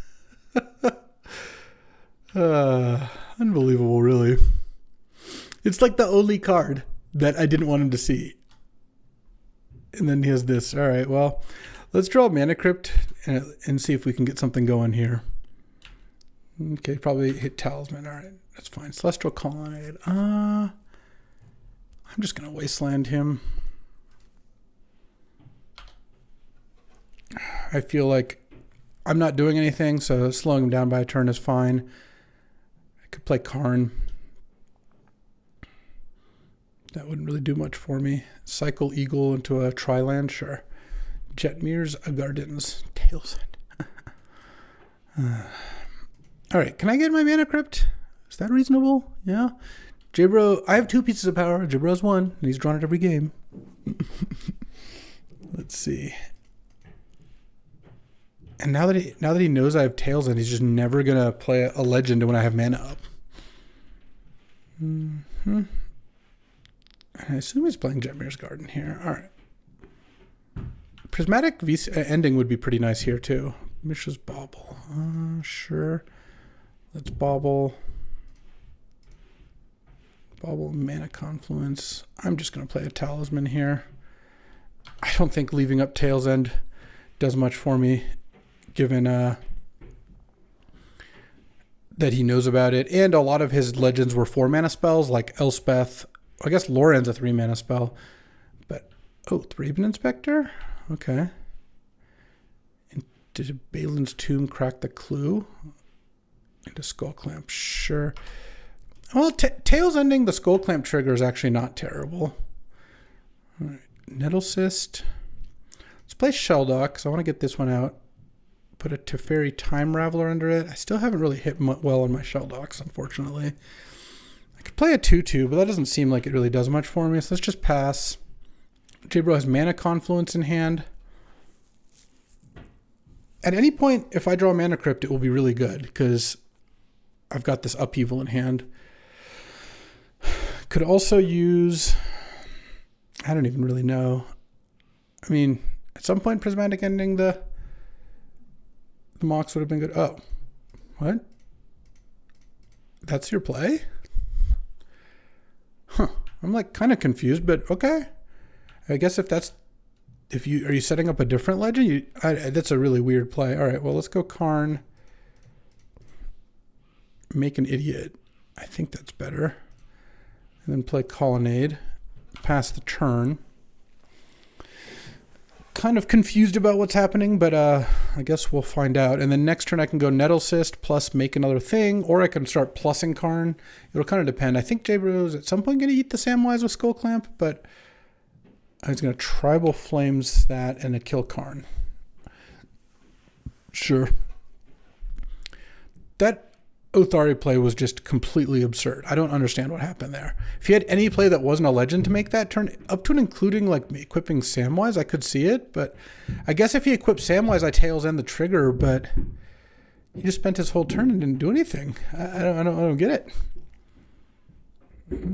Unbelievable, really. It's like the only card that I didn't want him to see. And then he has this. All right, well, let's draw Mana Crypt and see if we can get something going here. Okay, probably hit Talisman. All right, that's fine. Celestial Colonnade. I'm just going to Wasteland him. I feel like I'm not doing anything, so slowing him down by a turn is fine. I could play Karn. That wouldn't really do much for me. Cycle Eagle into a Tri-land, sure. Jetmir's Gardens. Tails End. All right, can I get my Mana Crypt? Is that reasonable? Yeah. J-Bro, I have 2 pieces of power. J-Bro has 1, and he's drawn it every game. Let's see. And now that he knows I have Tails End, he's just never gonna play a legend when I have mana up. Mm-hmm. I assume he's playing Jetmir's Garden here. All right. Prismatic ending would be pretty nice here too. Mishra's Bauble. Sure. Let's Bauble. Bauble, Mana Confluence. I'm just going to play a Talisman here. I don't think leaving up Tail's End does much for me, given that he knows about it. And a lot of his legends were 4-mana spells, like Elspeth. I guess Loren's a 3-mana spell. But, oh, Thraben Inspector? Okay. And did Balin's Tomb crack the clue? Into Skull Clamp, sure. Well, Tails Ending the Skull Clamp trigger is actually not terrible. All right. Nettle Cyst. Let's play Sheldock, because I want to get this one out. Put a Teferi Time Raveler under it. I still haven't really hit well on my Sheldocks, unfortunately. I could play a 2-2, but that doesn't seem like it really does much for me, so let's just pass. J-Bro has Mana Confluence in hand. At any point, if I draw Mana Crypt, it will be really good, because I've got this Upheaval in hand. Could also use... I don't even really know. I mean, at some point, Prismatic Ending the Mox would have been good. Oh. What? That's your play? Huh. I'm like kind of confused, but okay. I guess if that's... are you setting up a different legend? That's a really weird play. All right, well, let's go Karn. Make an Idiot. I think that's better. And then play Colonnade. Pass the turn. Kind of confused about what's happening, but I guess we'll find out. And then next turn I can go Nettle Cyst plus make another thing, or I can start plussing Karn. It'll kind of depend. I think J-Bro's at some point going to eat the Samwise with Skull Clamp, but I was going to Tribal Flames that and a kill Karn. Sure. That Othari play was just completely absurd. I don't understand what happened there. If he had any play that wasn't a legend to make that turn, up to and including like equipping Samwise, I could see it. But I guess if he equipped Samwise, I Tails End the trigger. But he just spent his whole turn and didn't do anything. I don't get it.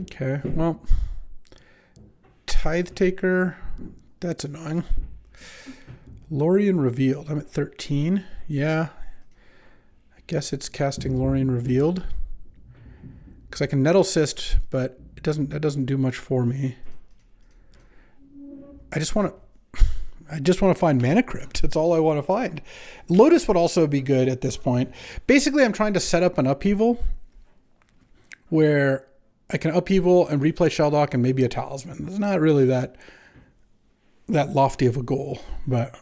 Okay, well, Tithe Taker. That's annoying. Lorien Revealed. I'm at 13. Yeah. I guess it's casting Lorien Revealed. Because I can Nettle Cyst, but that doesn't do much for me. I just want to find Mana Crypt. That's all I want to find. Lotus would also be good at this point. Basically, I'm trying to set up an upheaval where I can upheaval and replay Shelldock and maybe a Talisman. It's not really that lofty of a goal, but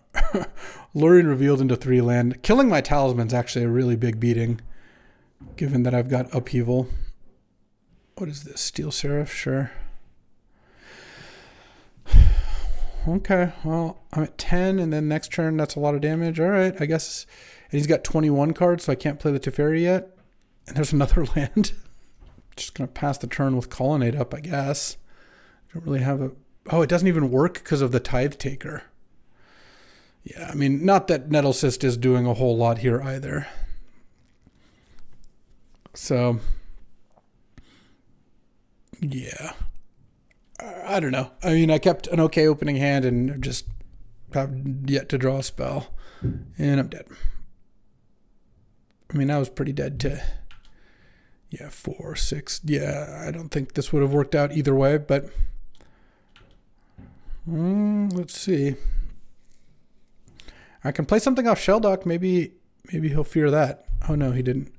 Lorien Revealed into 3 land. Killing my Talisman's actually a really big beating, given that I've got upheaval. What is this? Steel Seraph? Sure. Okay, well, I'm at 10, and then next turn, that's a lot of damage. All right, I guess. And he's got 21 cards, so I can't play the Teferi yet. And there's another land. Just going to pass the turn with Colonnade up, I guess. Don't really have a... Oh, it doesn't even work because of the Tithe Taker. Yeah, I mean, not that Nettle Cyst is doing a whole lot here either. So, yeah. I don't know. I mean, I kept an okay opening hand and just have yet to draw a spell. And I'm dead. I mean, I was pretty dead to... Yeah, 4, 6. Yeah, I don't think this would have worked out either way, but... let's see. I can play something off Shelldock. Maybe he'll fear that. Oh, no, he didn't.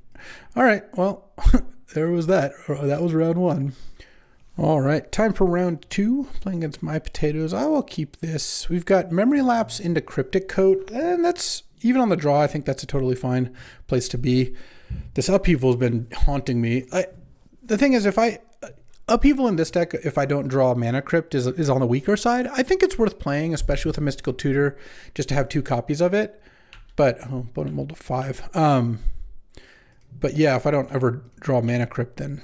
All right, well, there was that. That was round 1. All right, time for round 2. Playing against my potatoes. I will keep this. We've got Memory Lapse into Cryptic Coat, and that's, even on the draw, I think that's a totally fine place to be. This upheaval has been haunting me. The thing is, upheaval in this deck, if I don't draw Mana Crypt, is on the weaker side. I think it's worth playing, especially with a Mystical Tutor, just to have 2 copies of it. But, opponent mold to 5. But yeah, if I don't ever draw Mana Crypt, then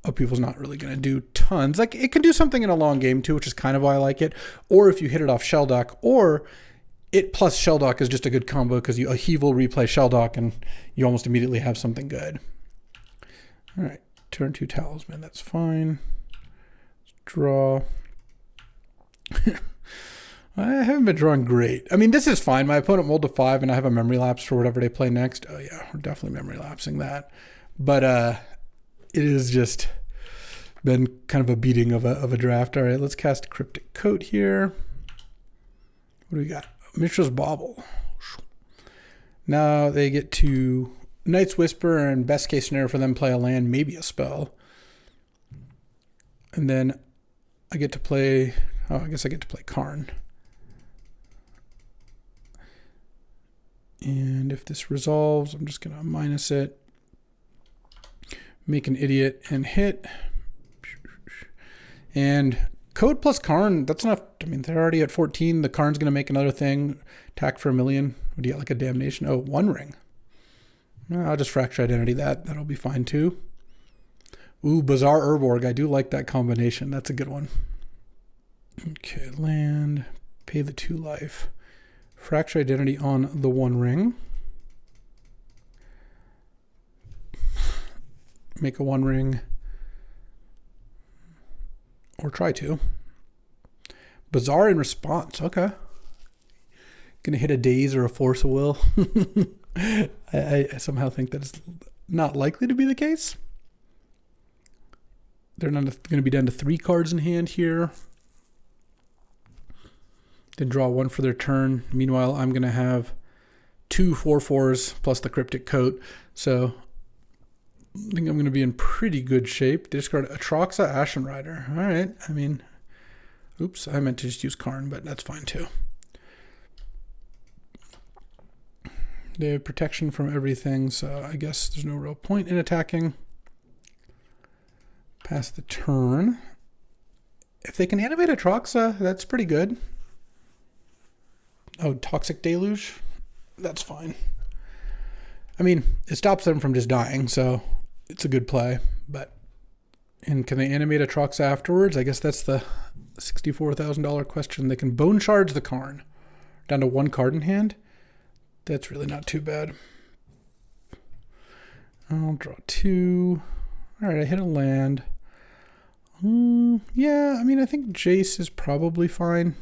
upheaval's not really going to do tons. Like, it can do something in a long game too, which is kind of why I like it. Or if you hit it off Shelldock, or it plus Shelldock is just a good combo because you upheaval, replay Shelldock, and you almost immediately have something good. All right, turn 2 Talisman. That's fine. Let's draw. I haven't been drawing great. I mean, this is fine. My opponent rolled to 5, and I have a Memory Lapse for whatever they play next. Oh yeah, we're definitely Memory Lapsing that. But it has just been kind of a beating of a draft. All right, let's cast Cryptic Coat here. What do we got? Mishra's Bauble. Now they get to Night's Whisper, and best case scenario for them, play a land, maybe a spell. And then I get to play, I guess I get to play Karn. And if this resolves, I'm just going to minus it. Make an idiot and hit. And Code plus Karn, that's enough. I mean, they're already at 14. The Karn's going to make another thing. Attack for 1 million. What do you get, like a Damnation? Oh, 1 ring. I'll just Fracture Identity that. That'll be fine too. Ooh, Bizarre Urborg. I do like that combination. That's a good one. Okay, land. Pay the 2 life. Fracture Identity on the 1 ring. Make a 1 ring. Or try to. Bizarre in response. Okay. Gonna hit a Daze or a Force of Will. I somehow think that it's not likely to be the case. They're not going to be down to 3 cards in hand here. Then draw 1 for their turn. Meanwhile, I'm going to have 2 4/4s plus the Cryptic Coat. So I think I'm going to be in pretty good shape. They discard Atraxa, Ashen Rider. All right. I mean, oops, I meant to just use Karn, but that's fine too. They have protection from everything, so I guess there's no real point in attacking. Pass the turn. If they can animate Atraxa, that's pretty good. Oh, Toxic Deluge? That's fine. I mean, it stops them from just dying, so it's a good play. But, and can they animate Atraxa afterwards? I guess that's the $64,000 question. They can Bone Charge the Karn. Down to 1 card in hand. That's really not too bad. I'll draw 2. All right, I hit a land. Yeah, I mean, I think Jace is probably fine.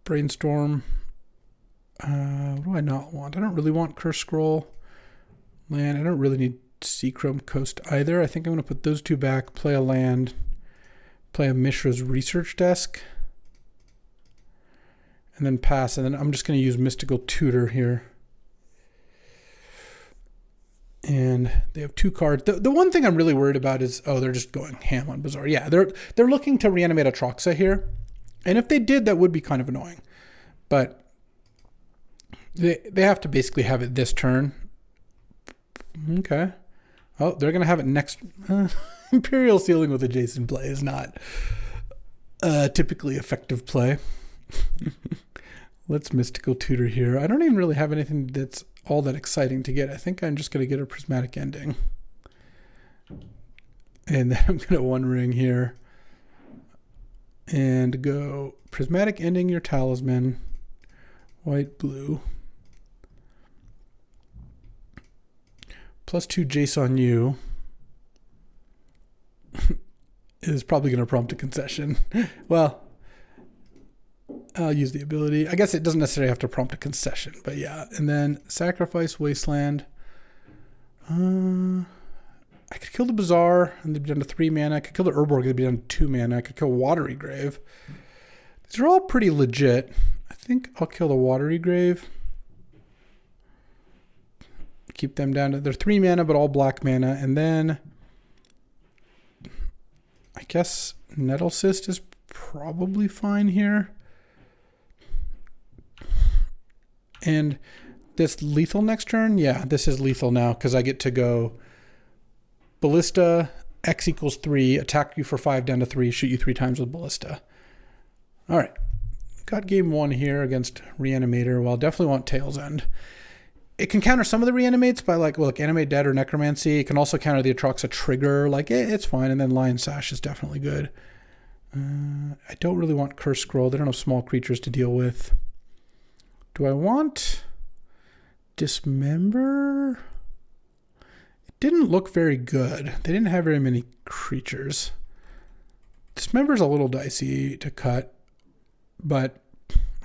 Brainstorm. What do I not want? I don't really want Curse Scroll. Land. I don't really need Seachrome Coast either. I think I'm going to put those two back, play a land, play a Mishra's Research Desk, and then pass. And then I'm just going to use Mystical Tutor here. And they have two cards. The one thing I'm really worried about is, oh, they're just going ham on Bazaar. Yeah, they're looking to reanimate Atraxa here. And if they did, that would be kind of annoying. But they have to basically have it this turn. Okay. Oh, they're going to have it next. Imperial Sealing with adjacent play is not typically effective play. Let's Mystical Tutor here. I don't even really have anything that's all that exciting to get. I think I'm just going to get a Prismatic Ending. And then I'm going to One Ring here. And go Prismatic Ending your Talisman. White, blue. +2 Jace on you is probably going to prompt a concession. Well, I'll use the ability. I guess it doesn't necessarily have to prompt a concession, but yeah. And then sacrifice Wasteland. I could kill the Bazaar and they'd be down to 3 mana. I could kill the Urborg, they'd be down to 2 mana. I could kill Watery Grave. These are all pretty legit. I think I'll kill the Watery Grave. Keep them down to, they're 3 mana, but all black mana. And then I guess Nettle Cyst is probably fine here. And this lethal next turn? Yeah, this is lethal now because I get to go Ballista, X equals 3, attack you for 5 down to 3, shoot you 3 times with Ballista. All right. Got game 1 here against Reanimator. Well, definitely want Tail's End. It can counter some of the reanimates by Animate Dead or Necromancy. It can also counter the Atraxa Trigger. It's fine. And then Lion Sash is definitely good. I don't really want Curse Scroll. They don't have small creatures to deal with. Do I want Dismember? It didn't look very good. They didn't have very many creatures. Dismember's a little dicey to cut, but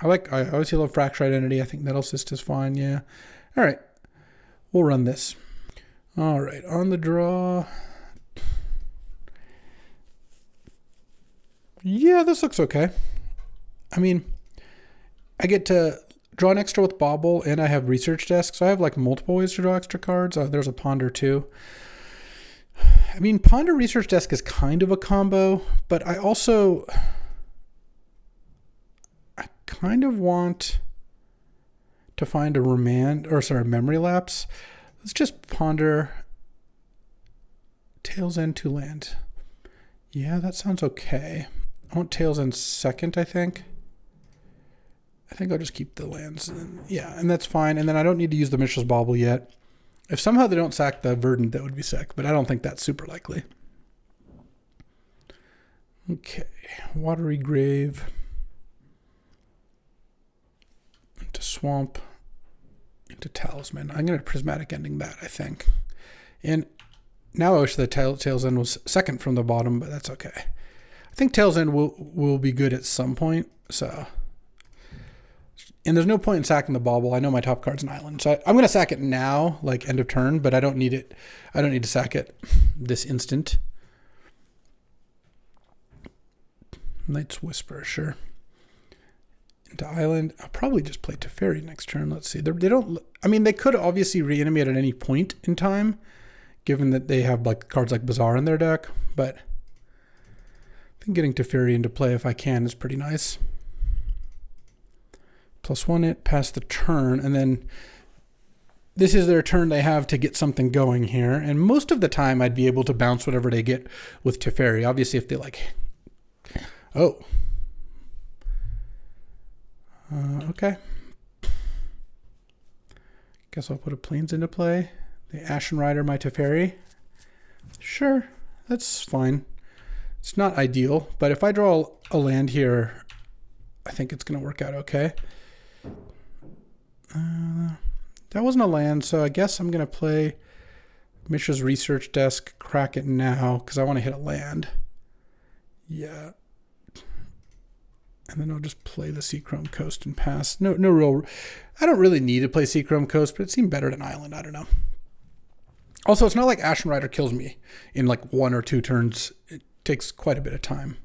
I obviously love Fracture Identity. I think Nettle Cyst is fine, yeah. All right, we'll run this. All right, on the draw. Yeah, this looks okay. I mean, I get to draw an extra with Bauble, and I have Research Desk, so I have multiple ways to draw extra cards. There's a Ponder too. I mean, Ponder Research Desk is kind of a combo, but I kind of want to find a memory lapse. Let's just Ponder Tail's End to land. Yeah, that sounds okay. I want Tail's End second, I think. I think I'll just keep the lands. And that's fine. And then I don't need to use the Mishra's Bauble yet. If somehow they don't sack the Verdant, that would be sick, but I don't think that's super likely. Okay, Watery Grave. Into Swamp. Into Talisman. I'm going to Prismatic Ending that, I think. And now I wish the Tail's End was second from the bottom, but that's okay. I think Tail's End will be good at some point, so... And there's no point in sacking the Bauble. I know my top card's an island. So I'm going to sack it now, end of turn, but I don't need it. I don't need to sack it this instant. Night's Whisper, sure. Into island. I'll probably just play Teferi next turn. Let's see. They don't... I mean, they could obviously reanimate at any point in time, given that they have cards like Bazaar in their deck, but I think getting Teferi into play if I can is pretty nice. +1 it, pass the turn, and then this is their turn they have to get something going here. And most of the time I'd be able to bounce whatever they get with Teferi. Obviously if they okay. Guess I'll put a Plains into play. The Ashen Rider, my Teferi. Sure, that's fine. It's not ideal, but if I draw a land here, I think it's going to work out okay. That wasn't a land, so I guess I'm going to play Mishra's research desk, crack it now, because I want to hit a land. Yeah. And then I'll just play the Seachrome Coast and pass. No real... I don't really need to play Seachrome Coast, but it seemed better than Island. I don't know. Also, it's not like Ashen Rider kills me in like 1 or 2 turns. It takes quite a bit of time.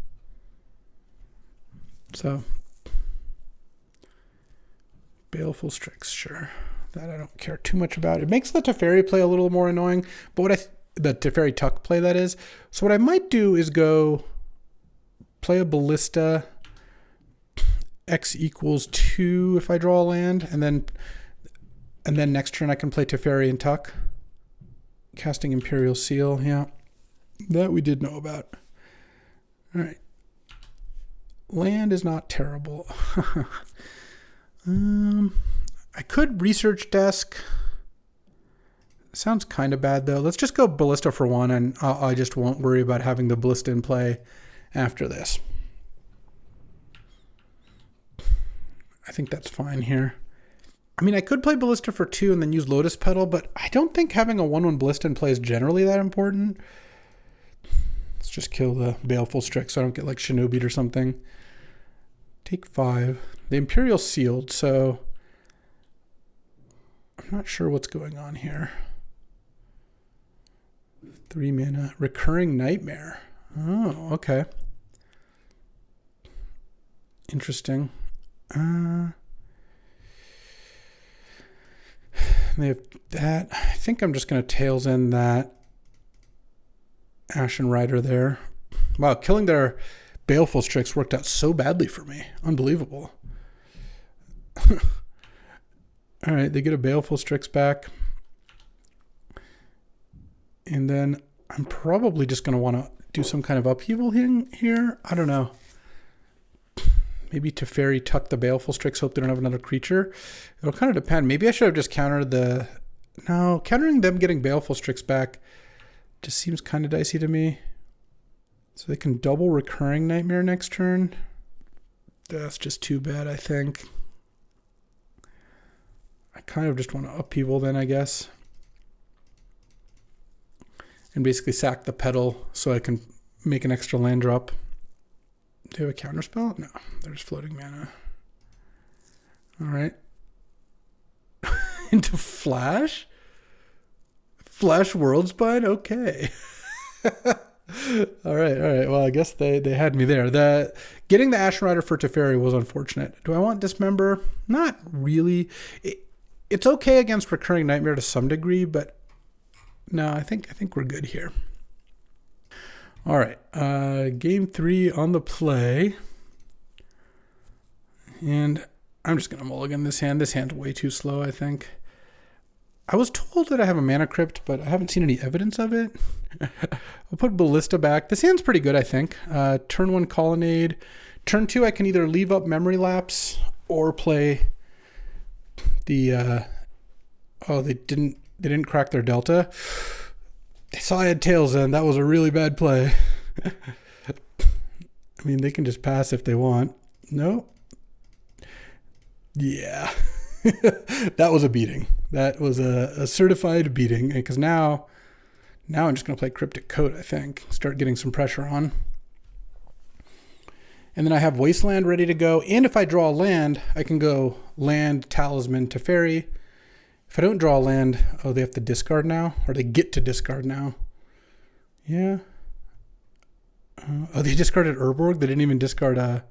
So, Baleful Strix, sure. That I don't care too much about. It makes the Teferi play a little more annoying, but the Teferi Tuck play, that is. So what I might do is go play a Ballista, X equals 2 if I draw a land, and then next turn I can play Teferi and Tuck. Casting Imperial Seal, yeah. That we did know about. All right. Land is not terrible. I could research desk. Sounds kind of bad though. Let's just go Ballista for 1, and I just won't worry about having the Ballista in play after this. I think that's fine here. I mean, I could play Ballista for 2 and then use Lotus Petal, but I don't think having a 1/1 Ballista in play is generally that important. Let's just kill the Baleful Strix so I don't get like Shinobi'd or something. Take 5. The Imperial sealed, so I'm not sure what's going on here. 3 mana. Recurring Nightmare. Oh, okay. Interesting. They have that. I think I'm just going to Tails in that Ashen Rider there. Wow, killing their Baleful Strix worked out so badly for me. Unbelievable. All right, they get a Baleful Strix back. And then I'm probably just going to want to do some kind of upheaval here. I don't know. Maybe Teferi Tuck the Baleful Strix, hope they don't have another creature. It'll kind of depend. Maybe I should have just countered the... No, countering them getting Baleful Strix back just seems kind of dicey to me. So they can double Recurring Nightmare next turn. That's just too bad, I think. I kind of just want to upheaval then, I guess. And basically sack the Petal so I can make an extra land drop. Do you have a counterspell? No, they're just floating mana. All right. Into Flash? Flash Worldspine? Okay. All right. Well, I guess they had me there. Getting the Ashen Rider for Teferi was unfortunate. Do I want Dismember? Not really. It's okay against Recurring Nightmare to some degree, but no, I think we're good here. All right, game 3 on the play. And I'm just going to mulligan this hand. This hand's way too slow, I think. I was told that I have a mana crypt, but I haven't seen any evidence of it. I'll put Ballista back. This hand's pretty good, I think. Turn 1 Colonnade. Turn 2, I can either leave up Memory Lapse or play the... oh, they didn't crack their Delta. They saw I had Tails in. That was a really bad play. I mean, they can just pass if they want. No. Yeah. That was a beating. That was a certified beating. Because now I'm just going to play Cryptic Coat, I think. Start getting some pressure on. And then I have Wasteland ready to go. And if I draw a land, I can go land, Talisman, Teferi. If I don't draw a land, oh, they have to discard now? Or they get to discard now? Yeah. Oh, they discarded Urborg? They didn't even discard a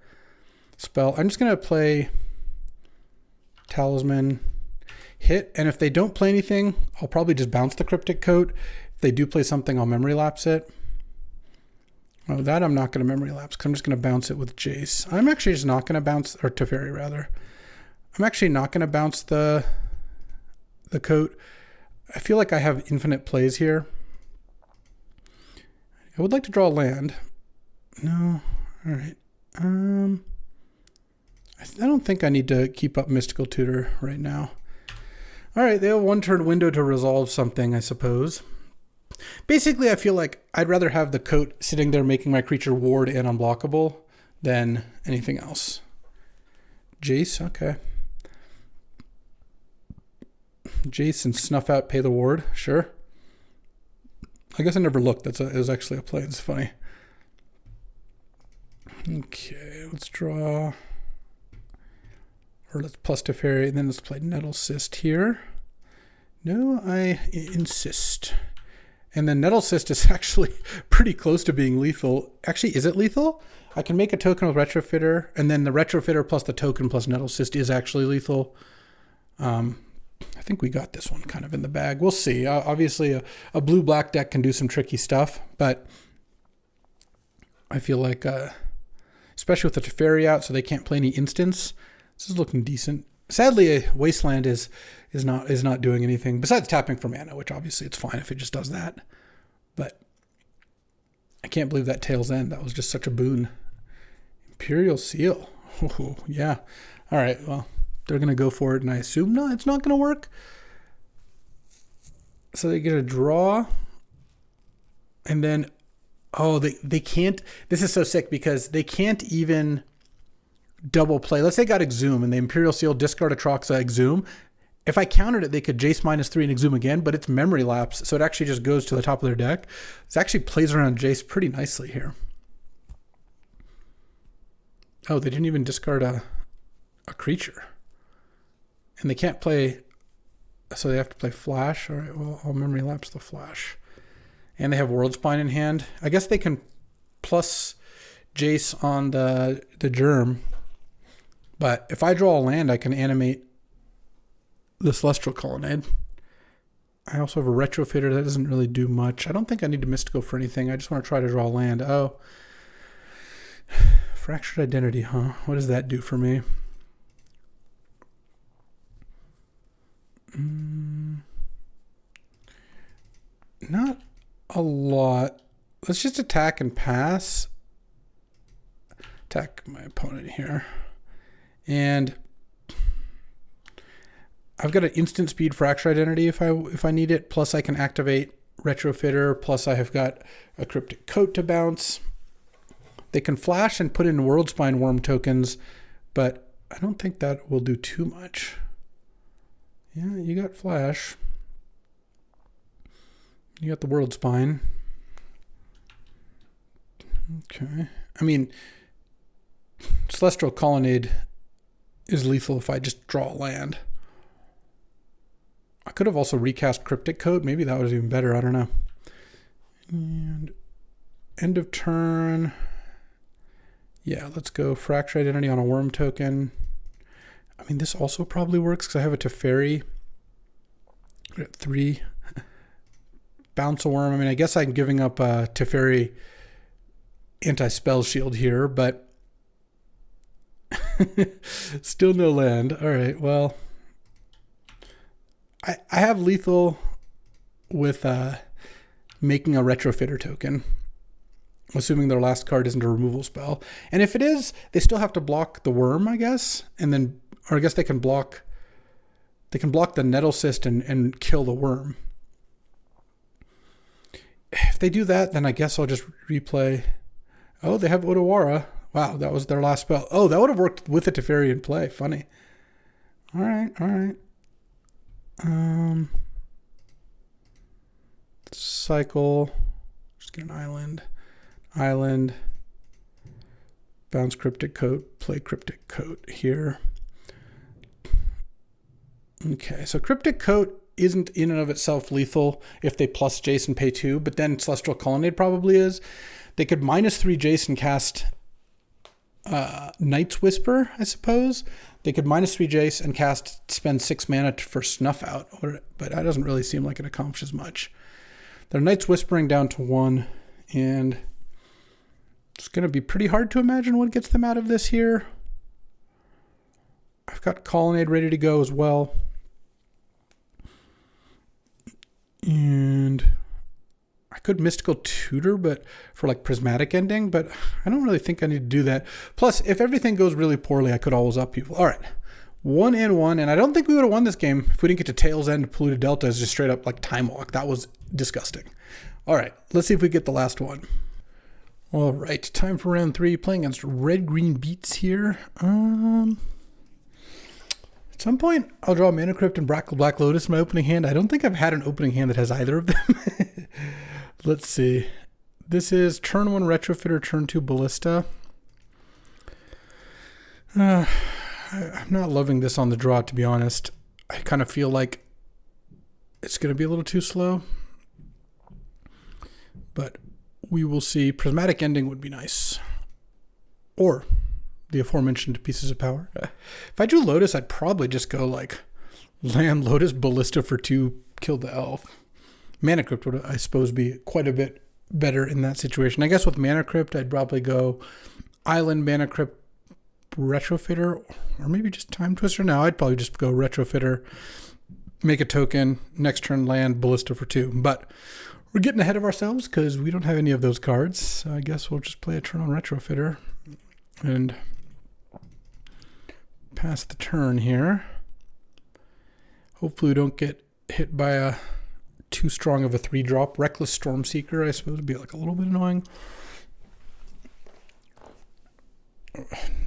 spell. I'm just going to play Talisman, hit, and if they don't play anything, I'll probably just bounce the Cryptic Coat. If they do play something, I'll Memory Lapse it. Oh, that I'm not going to Memory Lapse, because I'm just going to bounce it with Jace. I'm actually just not going to bounce, or Teferi rather. I'm actually not going to bounce the coat. I feel like I have infinite plays here. I would like to draw a land. No. All right. I don't think I need to keep up Mystical Tutor right now. All right, they have a 1-turn window to resolve something, I suppose. Basically, I feel like I'd rather have the coat sitting there making my creature ward and unblockable than anything else. Jace, okay. Jace and snuff out, pay the ward, sure. I guess I never looked. It was actually a play. It's funny. Okay, let's draw. Or let's plus Teferi, and then let's play Nettle Cyst here. No, I insist. And then Nettle Cyst is actually pretty close to being lethal. Actually, is it lethal? I can make a token with Retrofitter, and then the Retrofitter plus the token plus Nettle Cyst is actually lethal. I think we got this one kind of in the bag. We'll see. Obviously, a blue-black deck can do some tricky stuff, but I feel like, especially with the Teferi out, so they can't play any instants, this is looking decent. Sadly, a Wasteland is not doing anything besides tapping for mana, which obviously it's fine if it just does that. But I can't believe that Tail's End. That was just such a boon. Imperial Seal. Oh, yeah. All right, well, they're going to go for it, and I assume no, it's not going to work. So they get a draw, and then, oh, they can't. This is so sick because they can't even double play. Let's say I got Exhume, and the Imperial Seal, discard Atroxa, Exhume. If I countered it, they could Jace -3 and Exhume again, but it's Memory Lapse, so it actually just goes to the top of their deck. This actually plays around Jace pretty nicely here. Oh, they didn't even discard a creature. And they can't play, so they have to play Flash. All right, well, I'll Memory Lapse the Flash. And they have World Spine in hand. I guess they can plus Jace on the Germ. But if I draw a land, I can animate the Celestial Colonnade. I also have a Retrofitter. That doesn't really do much. I don't think I need to Mystical for anything. I just want to try to draw a land. Oh. Fractured Identity, huh? What does that do for me? Not a lot. Let's just attack and pass. Attack my opponent here. And I've got an instant speed Fracture Identity if I need it. Plus I can activate Retrofitter. Plus I have got a Cryptic Coat to bounce. They can flash and put in World Spine Worm tokens, but I don't think that will do too much. Yeah, you got Flash. You got the World Spine. Okay. I mean, Celestial Colonnade is lethal if I just draw a land. I could have also recast Cryptic Coat. Maybe that was even better. I don't know. And end of turn. Yeah, let's go Fracture Identity on a Worm token. I mean, this also probably works because I have a Teferi. I got 3. Bounce a Worm. I mean, I guess I'm giving up a Teferi anti-spell shield here, but still no land. All right, well, I have lethal with making a Retrofitter token, assuming their last card isn't a removal spell. And if it is, they still have to block the Worm, I guess, and then, or I guess they can block the Nettle Cyst and kill the Worm. If they do that, then I guess I'll just replay. Oh, they have Otawara. Wow, that was their last spell. Oh, that would have worked with the Teferi in play. Funny. All right. Cycle. Just get an island. Bounce Cryptic Coat. Play Cryptic Coat here. Okay, so Cryptic Coat isn't in and of itself lethal if they plus Jason pay 2, but then Celestial Colonnade probably is. They could -3 Jason cast Night's Whisper, I suppose. They could -3 Jace and spend 6 mana for Snuff Out, but that doesn't really seem like it accomplishes much. Their Night's Whispering down to 1, and it's going to be pretty hard to imagine what gets them out of this here. I've got Colonnade ready to go as well. And I could Mystical Tutor, but for like Prismatic Ending, but I don't really think I need to do that. Plus, if everything goes really poorly, I could always up people. All right, 1-1, and I don't think we would have won this game if we didn't get to Tail's End. Polluted Delta is just straight up like Time Walk. That was disgusting. All right, let's see if we get the last one. All right, time for round 3. Playing against Red-Green Beats here. At some point, I'll draw Mana Crypt and Black Lotus in my opening hand. I don't think I've had an opening hand that has either of them. Let's see. This is turn 1 Retrofitter, turn 2 Ballista. I'm not loving this on the draw, to be honest. I kind of feel like it's going to be a little too slow. But we will see. Prismatic Ending would be nice. Or the aforementioned Pieces of Power. If I drew Lotus, I'd probably just go like land Lotus, Ballista for 2, kill the elf. Mana Crypt would, I suppose, be quite a bit better in that situation. I guess with Mana Crypt, I'd probably go Island, Mana Crypt, Retrofitter, or maybe just Time Twister. Now I'd probably just go Retrofitter, make a token, next turn land, Ballista for 2. But we're getting ahead of ourselves because we don't have any of those cards. So I guess we'll just play a turn on Retrofitter and pass the turn here. Hopefully we don't get hit by a too strong of a 3-drop. Reckless Stormseeker, I suppose, would be like a little bit annoying.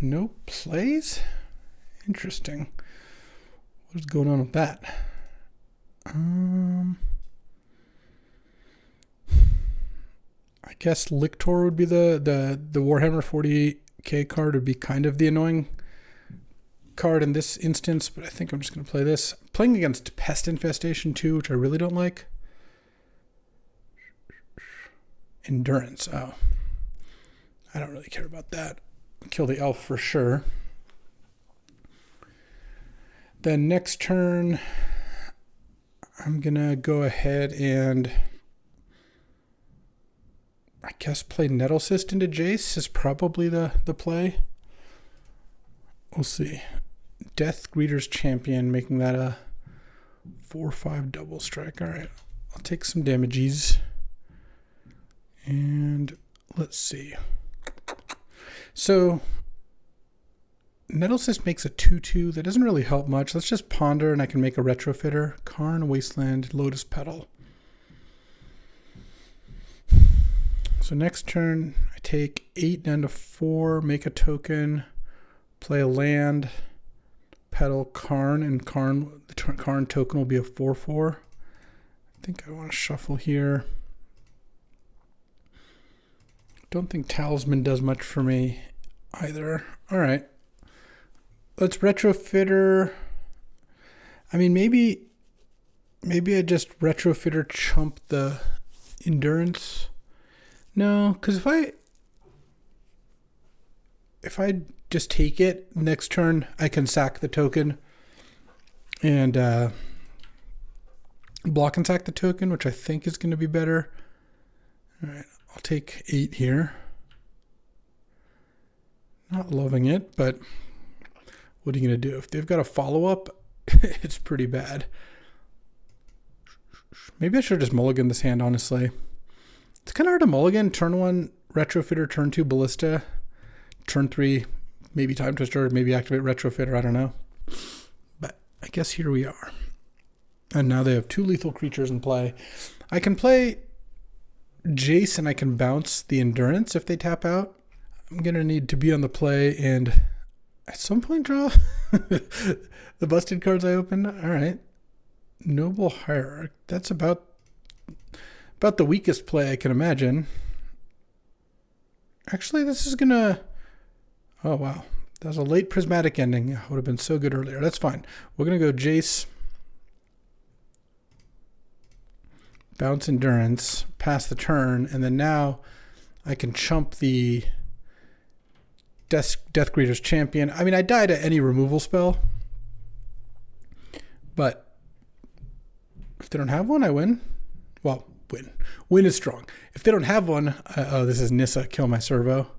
No plays? Interesting. What is going on with that? I guess Lictor would be the Warhammer 40k card would be kind of the annoying card in this instance, but I think I'm just going to play this. Playing against Pest Infestation too, which I really don't like. Endurance. Oh. I don't really care about that. Kill the elf for sure. Then next turn, I'm going to go ahead and I guess play Nettlecyst into Jace is probably the play. We'll see. Death Greeter's Champion, making that a 4/5 double strike. All right, I'll take some damages. And let's see. So Nettlecyst makes a 2/2. That doesn't really help much. Let's just ponder and I can make a Retrofitter. Karn, Wasteland, Lotus Petal. So next turn, I take 8 down to 4, make a token, play a land, Petal, Karn, and the Karn token will be a 4/4. I think I want to shuffle here. Don't think Talisman does much for me either. All right. Let's Retrofitter. I mean, maybe I just Retrofitter chump the Endurance. No, because if I just take it, next turn I can sack the token and block and sack the token, which I think is going to be better. All right, I'll take 8 here. Not loving it, but what are you going to do? If they've got a follow-up, it's pretty bad. Maybe I should have just mulliganed this hand, honestly. It's kind of hard to mulligan. Turn 1, Retrofitter. Turn 2, Ballista. Turn 3, maybe Time Twister. Maybe activate Retrofitter. I don't know. But I guess here we are. And now they have 2 lethal creatures in play. I can play Jace and I can bounce the Endurance if they tap out. I'm going to need to be on the play and at some point draw the busted cards I opened. All right. Noble Hierarch. That's about the weakest play I can imagine. Actually, this is gonna... Oh, wow. That was a late Prismatic Ending. It would have been so good earlier. That's fine. We're going to go Jace. Bounce Endurance. Pass the turn. And then now I can chump the Death Greeter's Champion. I mean, I die to any removal spell. But if they don't have one, I win. Well, win. Win is strong. If they don't have one, oh, this is Nissa, kill my servo.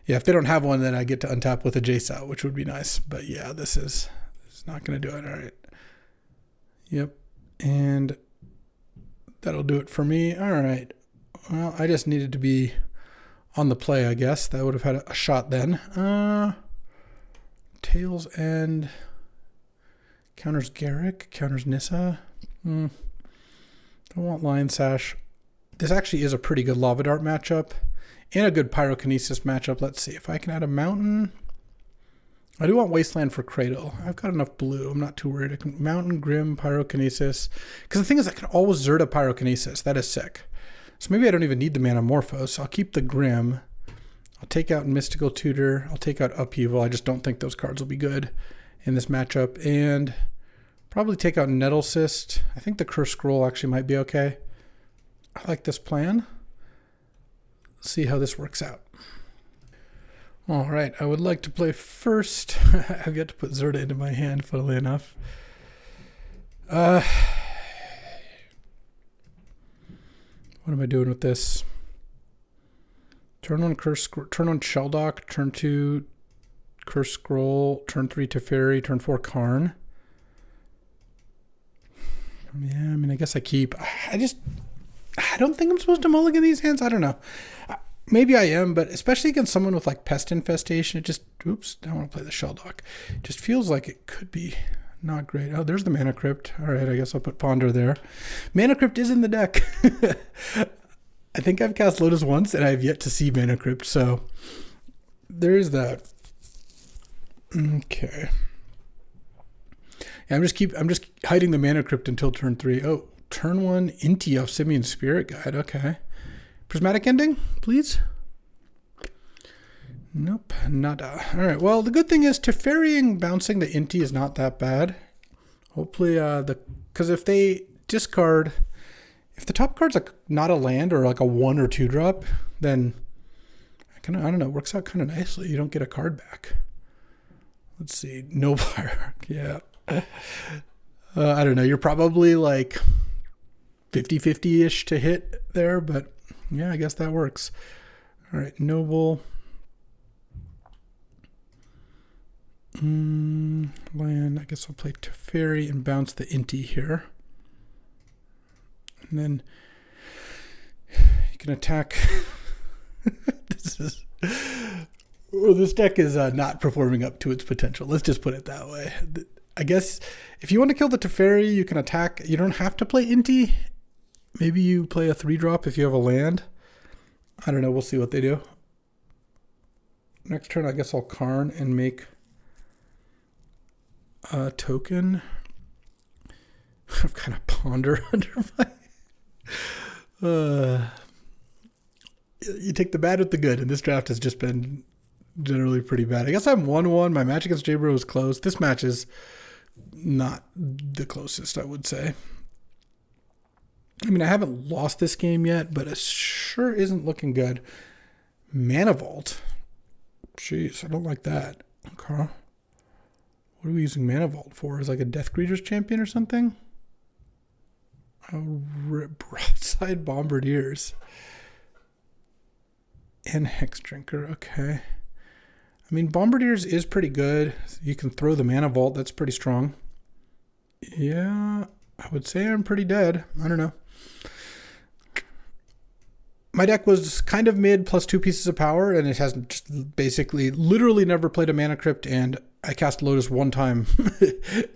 Yeah, if they don't have one, then I get to untap with a Jace out, which would be nice. But yeah, this is not going to do it. All right. Yep. And that'll do it for me. All right. Well, I just needed to be on the play, I guess. That would have had a shot then. Tails End. Counters Garrick. Counters Nissa. Don't want Lion Sash. This actually is a pretty good Lava Dart matchup. And a good Pyrokinesis matchup. Let's see if I can add a Mountain. I do want Wasteland for Cradle. I've got enough blue. I'm not too worried. I can Mountain, Grim, Pyrokinesis. Because the thing is, I can always Zerta Pyrokinesis. That is sick. So maybe I don't even need the Manamorphose. I'll keep the Grim. I'll take out Mystical Tutor. I'll take out Upheaval. I just don't think those cards will be good in this matchup. And probably take out Nettle Cyst. I think the Curse Scroll actually might be okay. I like this plan. Let's see how this works out. All right, I would like to play first. I've got to put Zerda into my hand, funnily enough. What am I doing with this? Turn 1 Curse, turn 1 Sheldock, turn 2 Curse Scroll, turn 3 Teferi, turn 4 Karn. Yeah, I mean, I guess I keep. I don't think I'm supposed to mulligan these hands. I don't know. Maybe I am, but especially against someone with like Pest Infestation, it just, oops, I don't want to play the Sheldock. It just feels like it could be not great. Oh, there's the Mana Crypt. All right, I guess I'll put Ponder there. Mana Crypt is in the deck. I think I've cast Lotus once, and I have yet to see Mana Crypt, so there is that. Okay. Yeah, I'm just hiding the Mana Crypt until turn 3. Oh, turn 1 Inti off Simian Spirit Guide. Okay. Prismatic Ending, please. Nope, nada. All right, well, the good thing is Teferiing bouncing the Inti is not that bad. Hopefully, because if they discard, if the top card's like not a land or like a 1 or 2 drop, then I don't know, it works out kind of nicely. You don't get a card back. Let's see, no Hierarch, yeah. I don't know, you're probably like 50-50-ish to hit there, but yeah, I guess that works. All right, Noble. Land, I guess I'll play Teferi and bounce the Inti here. And then you can attack. This deck is not performing up to its potential. Let's just put it that way. I guess if you want to kill the Teferi, you can attack. You don't have to play Inti. Maybe you play a 3-drop if you have a land. I don't know. We'll see what they do. Next turn, I guess I'll Karn and make a token. I've kind of Ponder under my... you take the bad with the good, and this draft has just been generally pretty bad. I guess I'm 1-1. My match against J-Bro was close. This match is not the closest, I would say. I mean, I haven't lost this game yet, but it sure isn't looking good. Mana Vault. Jeez, I don't like that. Okay. What are we using Mana Vault for? Is it like a Death Greeter's Champion or something? Oh, Broadside Bombardiers. And Hex Drinker, okay. I mean, Bombardiers is pretty good. You can throw the Mana Vault. That's pretty strong. Yeah, I would say I'm pretty dead. I don't know. My deck was kind of mid plus 2 pieces of power, and it has just basically literally never played a Mana Crypt, and I cast Lotus one time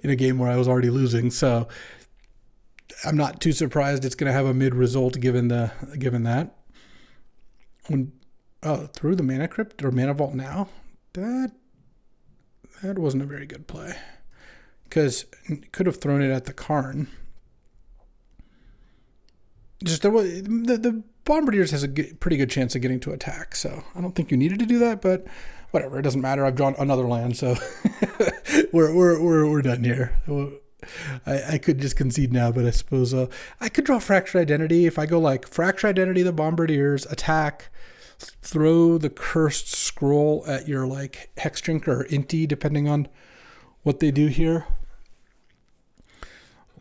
in a game where I was already losing, so I'm not too surprised it's going to have a mid result given that. Through the Mana Crypt or Mana Vault now? That wasn't a very good play, because could have thrown it at the Karn. Just the Bombardiers has a pretty good chance of getting to attack, so I don't think you needed to do that, but whatever, it doesn't matter. I've drawn another land, so we're done here. I could just concede now, but I suppose I could draw Fractured Identity. If I go like Fractured Identity, the Bombardiers, attack, throw the Cursed Scroll at your like Hex Drinker or Inti, depending on what they do here.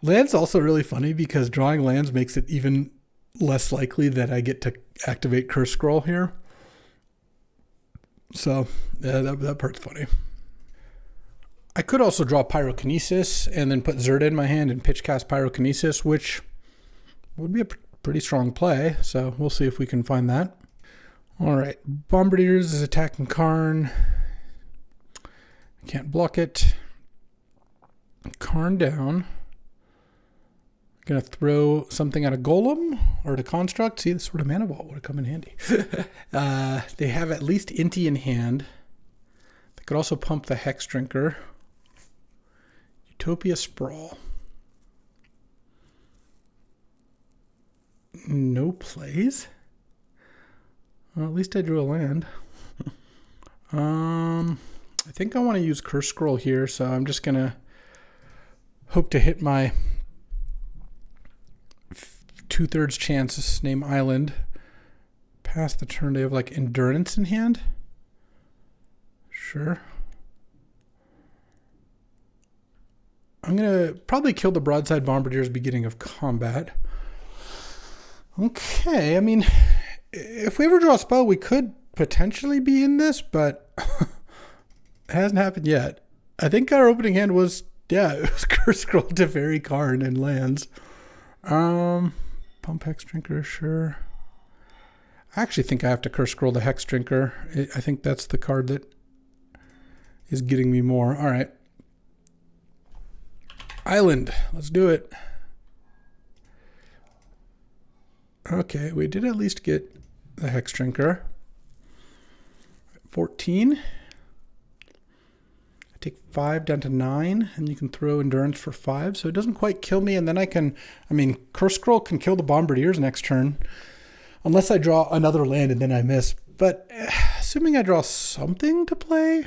Land's also really funny because drawing lands makes it even less likely that I get to activate Curse Scroll here. So yeah, that part's funny. I could also draw Pyrokinesis and then put Zerda in my hand and pitch cast Pyrokinesis, which would be a pretty strong play. So we'll see if we can find that. All right, Bombardiers is attacking Karn. I can't block it. Karn down. Gonna throw something at a Golem or at a Construct. See, this sort of Mana Vault would have come in handy. They have at least Inti in hand. They could also pump the Hex Drinker. Utopia Sprawl. no plays. Well, at least I drew a land. I think I want to use Curse Scroll here, so I'm just going to hope to hit my 2/3 chance, name Island. Pass the turn. They have like Endurance in hand. Sure. I'm going to probably kill the Broadside Bombardiers beginning of combat. Okay, I mean, if we ever draw a spell, we could potentially be in this, but it hasn't happened yet. I think our opening hand was, yeah, it was Curse Scroll to Fairy Karn and lands. Pump Hex Drinker, sure. I actually think I have to Curse Scroll the Hex Drinker. I think that's the card that is getting me more. All right. Island, let's do it. Okay, we did at least get the Hex Drinker. 14. I take 5 down to 9, and you can throw Endurance for 5, so it doesn't quite kill me, and then I can, I mean, Curse Scroll can kill the Bombardiers next turn, unless I draw another land and then I miss. But assuming I draw something to play,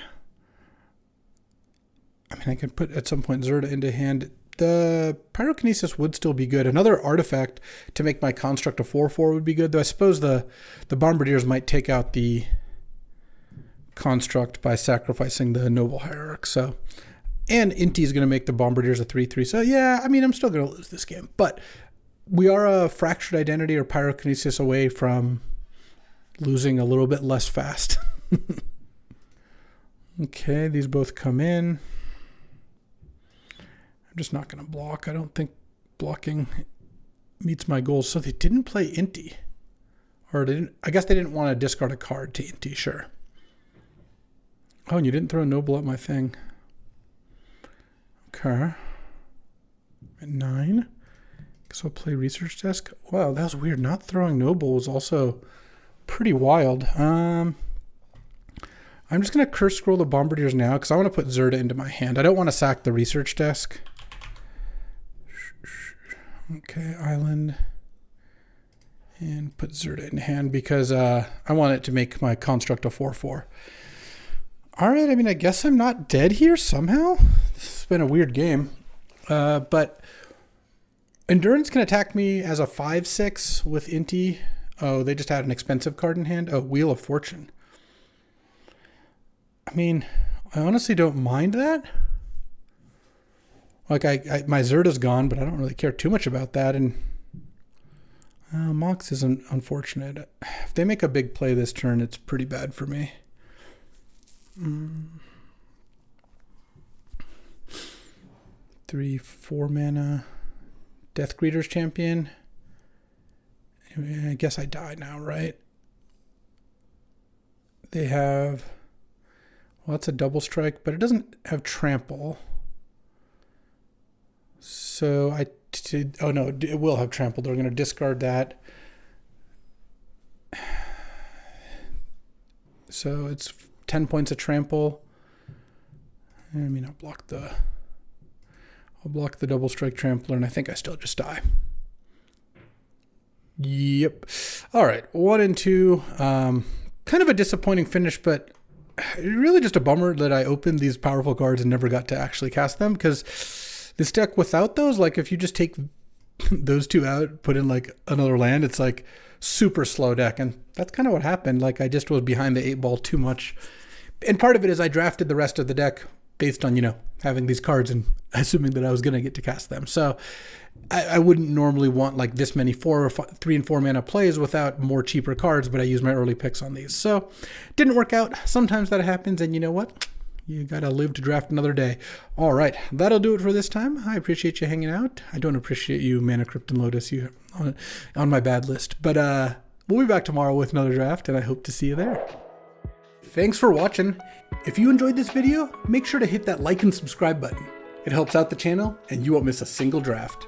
I mean, I can put at some point Zerda into hand. The Pyrokinesis would still be good. Another artifact to make my construct a 4/4 would be good, though I suppose the Bombardiers might take out the construct by sacrificing the Noble Hierarch. So, and Inti is going to make the Bombardiers a 3/3. So yeah, I mean, I'm still going to lose this game, but we are a Fractured Identity or Pyrokinesis away from losing a little bit less fast. Okay, these both come in. I'm just not going to block. I don't think blocking meets my goals. So they didn't play Inti. Or they didn't, I guess they didn't want to discard a card to Inti, sure. Oh, and you didn't throw Noble at my thing. Okay. At 9. Guess I'll play Research Desk. Wow, that was weird. Not throwing Noble was also pretty wild. I'm just going to Curse Scroll the Bombardiers now because I want to put Zerda into my hand. I don't want to sack the Research Desk. Okay, Island. And put Zerda in hand because I want it to make my construct a 4/4. All right, I mean, I guess I'm not dead here somehow. This has been a weird game. But Endurance can attack me as a 5/6 with Inti. Oh, they just had an expensive card in hand. Oh, Wheel of Fortune. I mean, I honestly don't mind that. Like, my Zerda's gone, but I don't really care too much about that. And Mox isn't unfortunate. If they make a big play this turn, it's pretty bad for me. 3/4 mana. Death Greeter's Champion. I guess I die now, right? They have... Well, that's a double strike, but it doesn't have trample. So oh no, it will have trample. They're going to discard that. So it's 10 points of trample. I mean, I'll block the double strike trampler, and I think I still just die. Yep. All right, 1 and 2. Kind of a disappointing finish, but really just a bummer that I opened these powerful cards and never got to actually cast them, because this deck without those, like if you just take those two out, put in like another land, it's like super slow deck. And that's kind of what happened. Like I just was behind the 8 ball too much. And part of it is I drafted the rest of the deck based on, having these cards and assuming that I was going to get to cast them. So I wouldn't normally want like this many 3 and 4 mana plays without more cheaper cards, but I used my early picks on these. So didn't work out. Sometimes that happens, and you know what? You gotta live to draft another day. All right, that'll do it for this time. I appreciate you hanging out. I don't appreciate you, Mana, Crypt, and Lotus. You on my bad list. But we'll be back tomorrow with another draft, and I hope to see you there. Thanks for watching. If you enjoyed this video, make sure to hit that like and subscribe button. It helps out the channel, and you won't miss a single draft.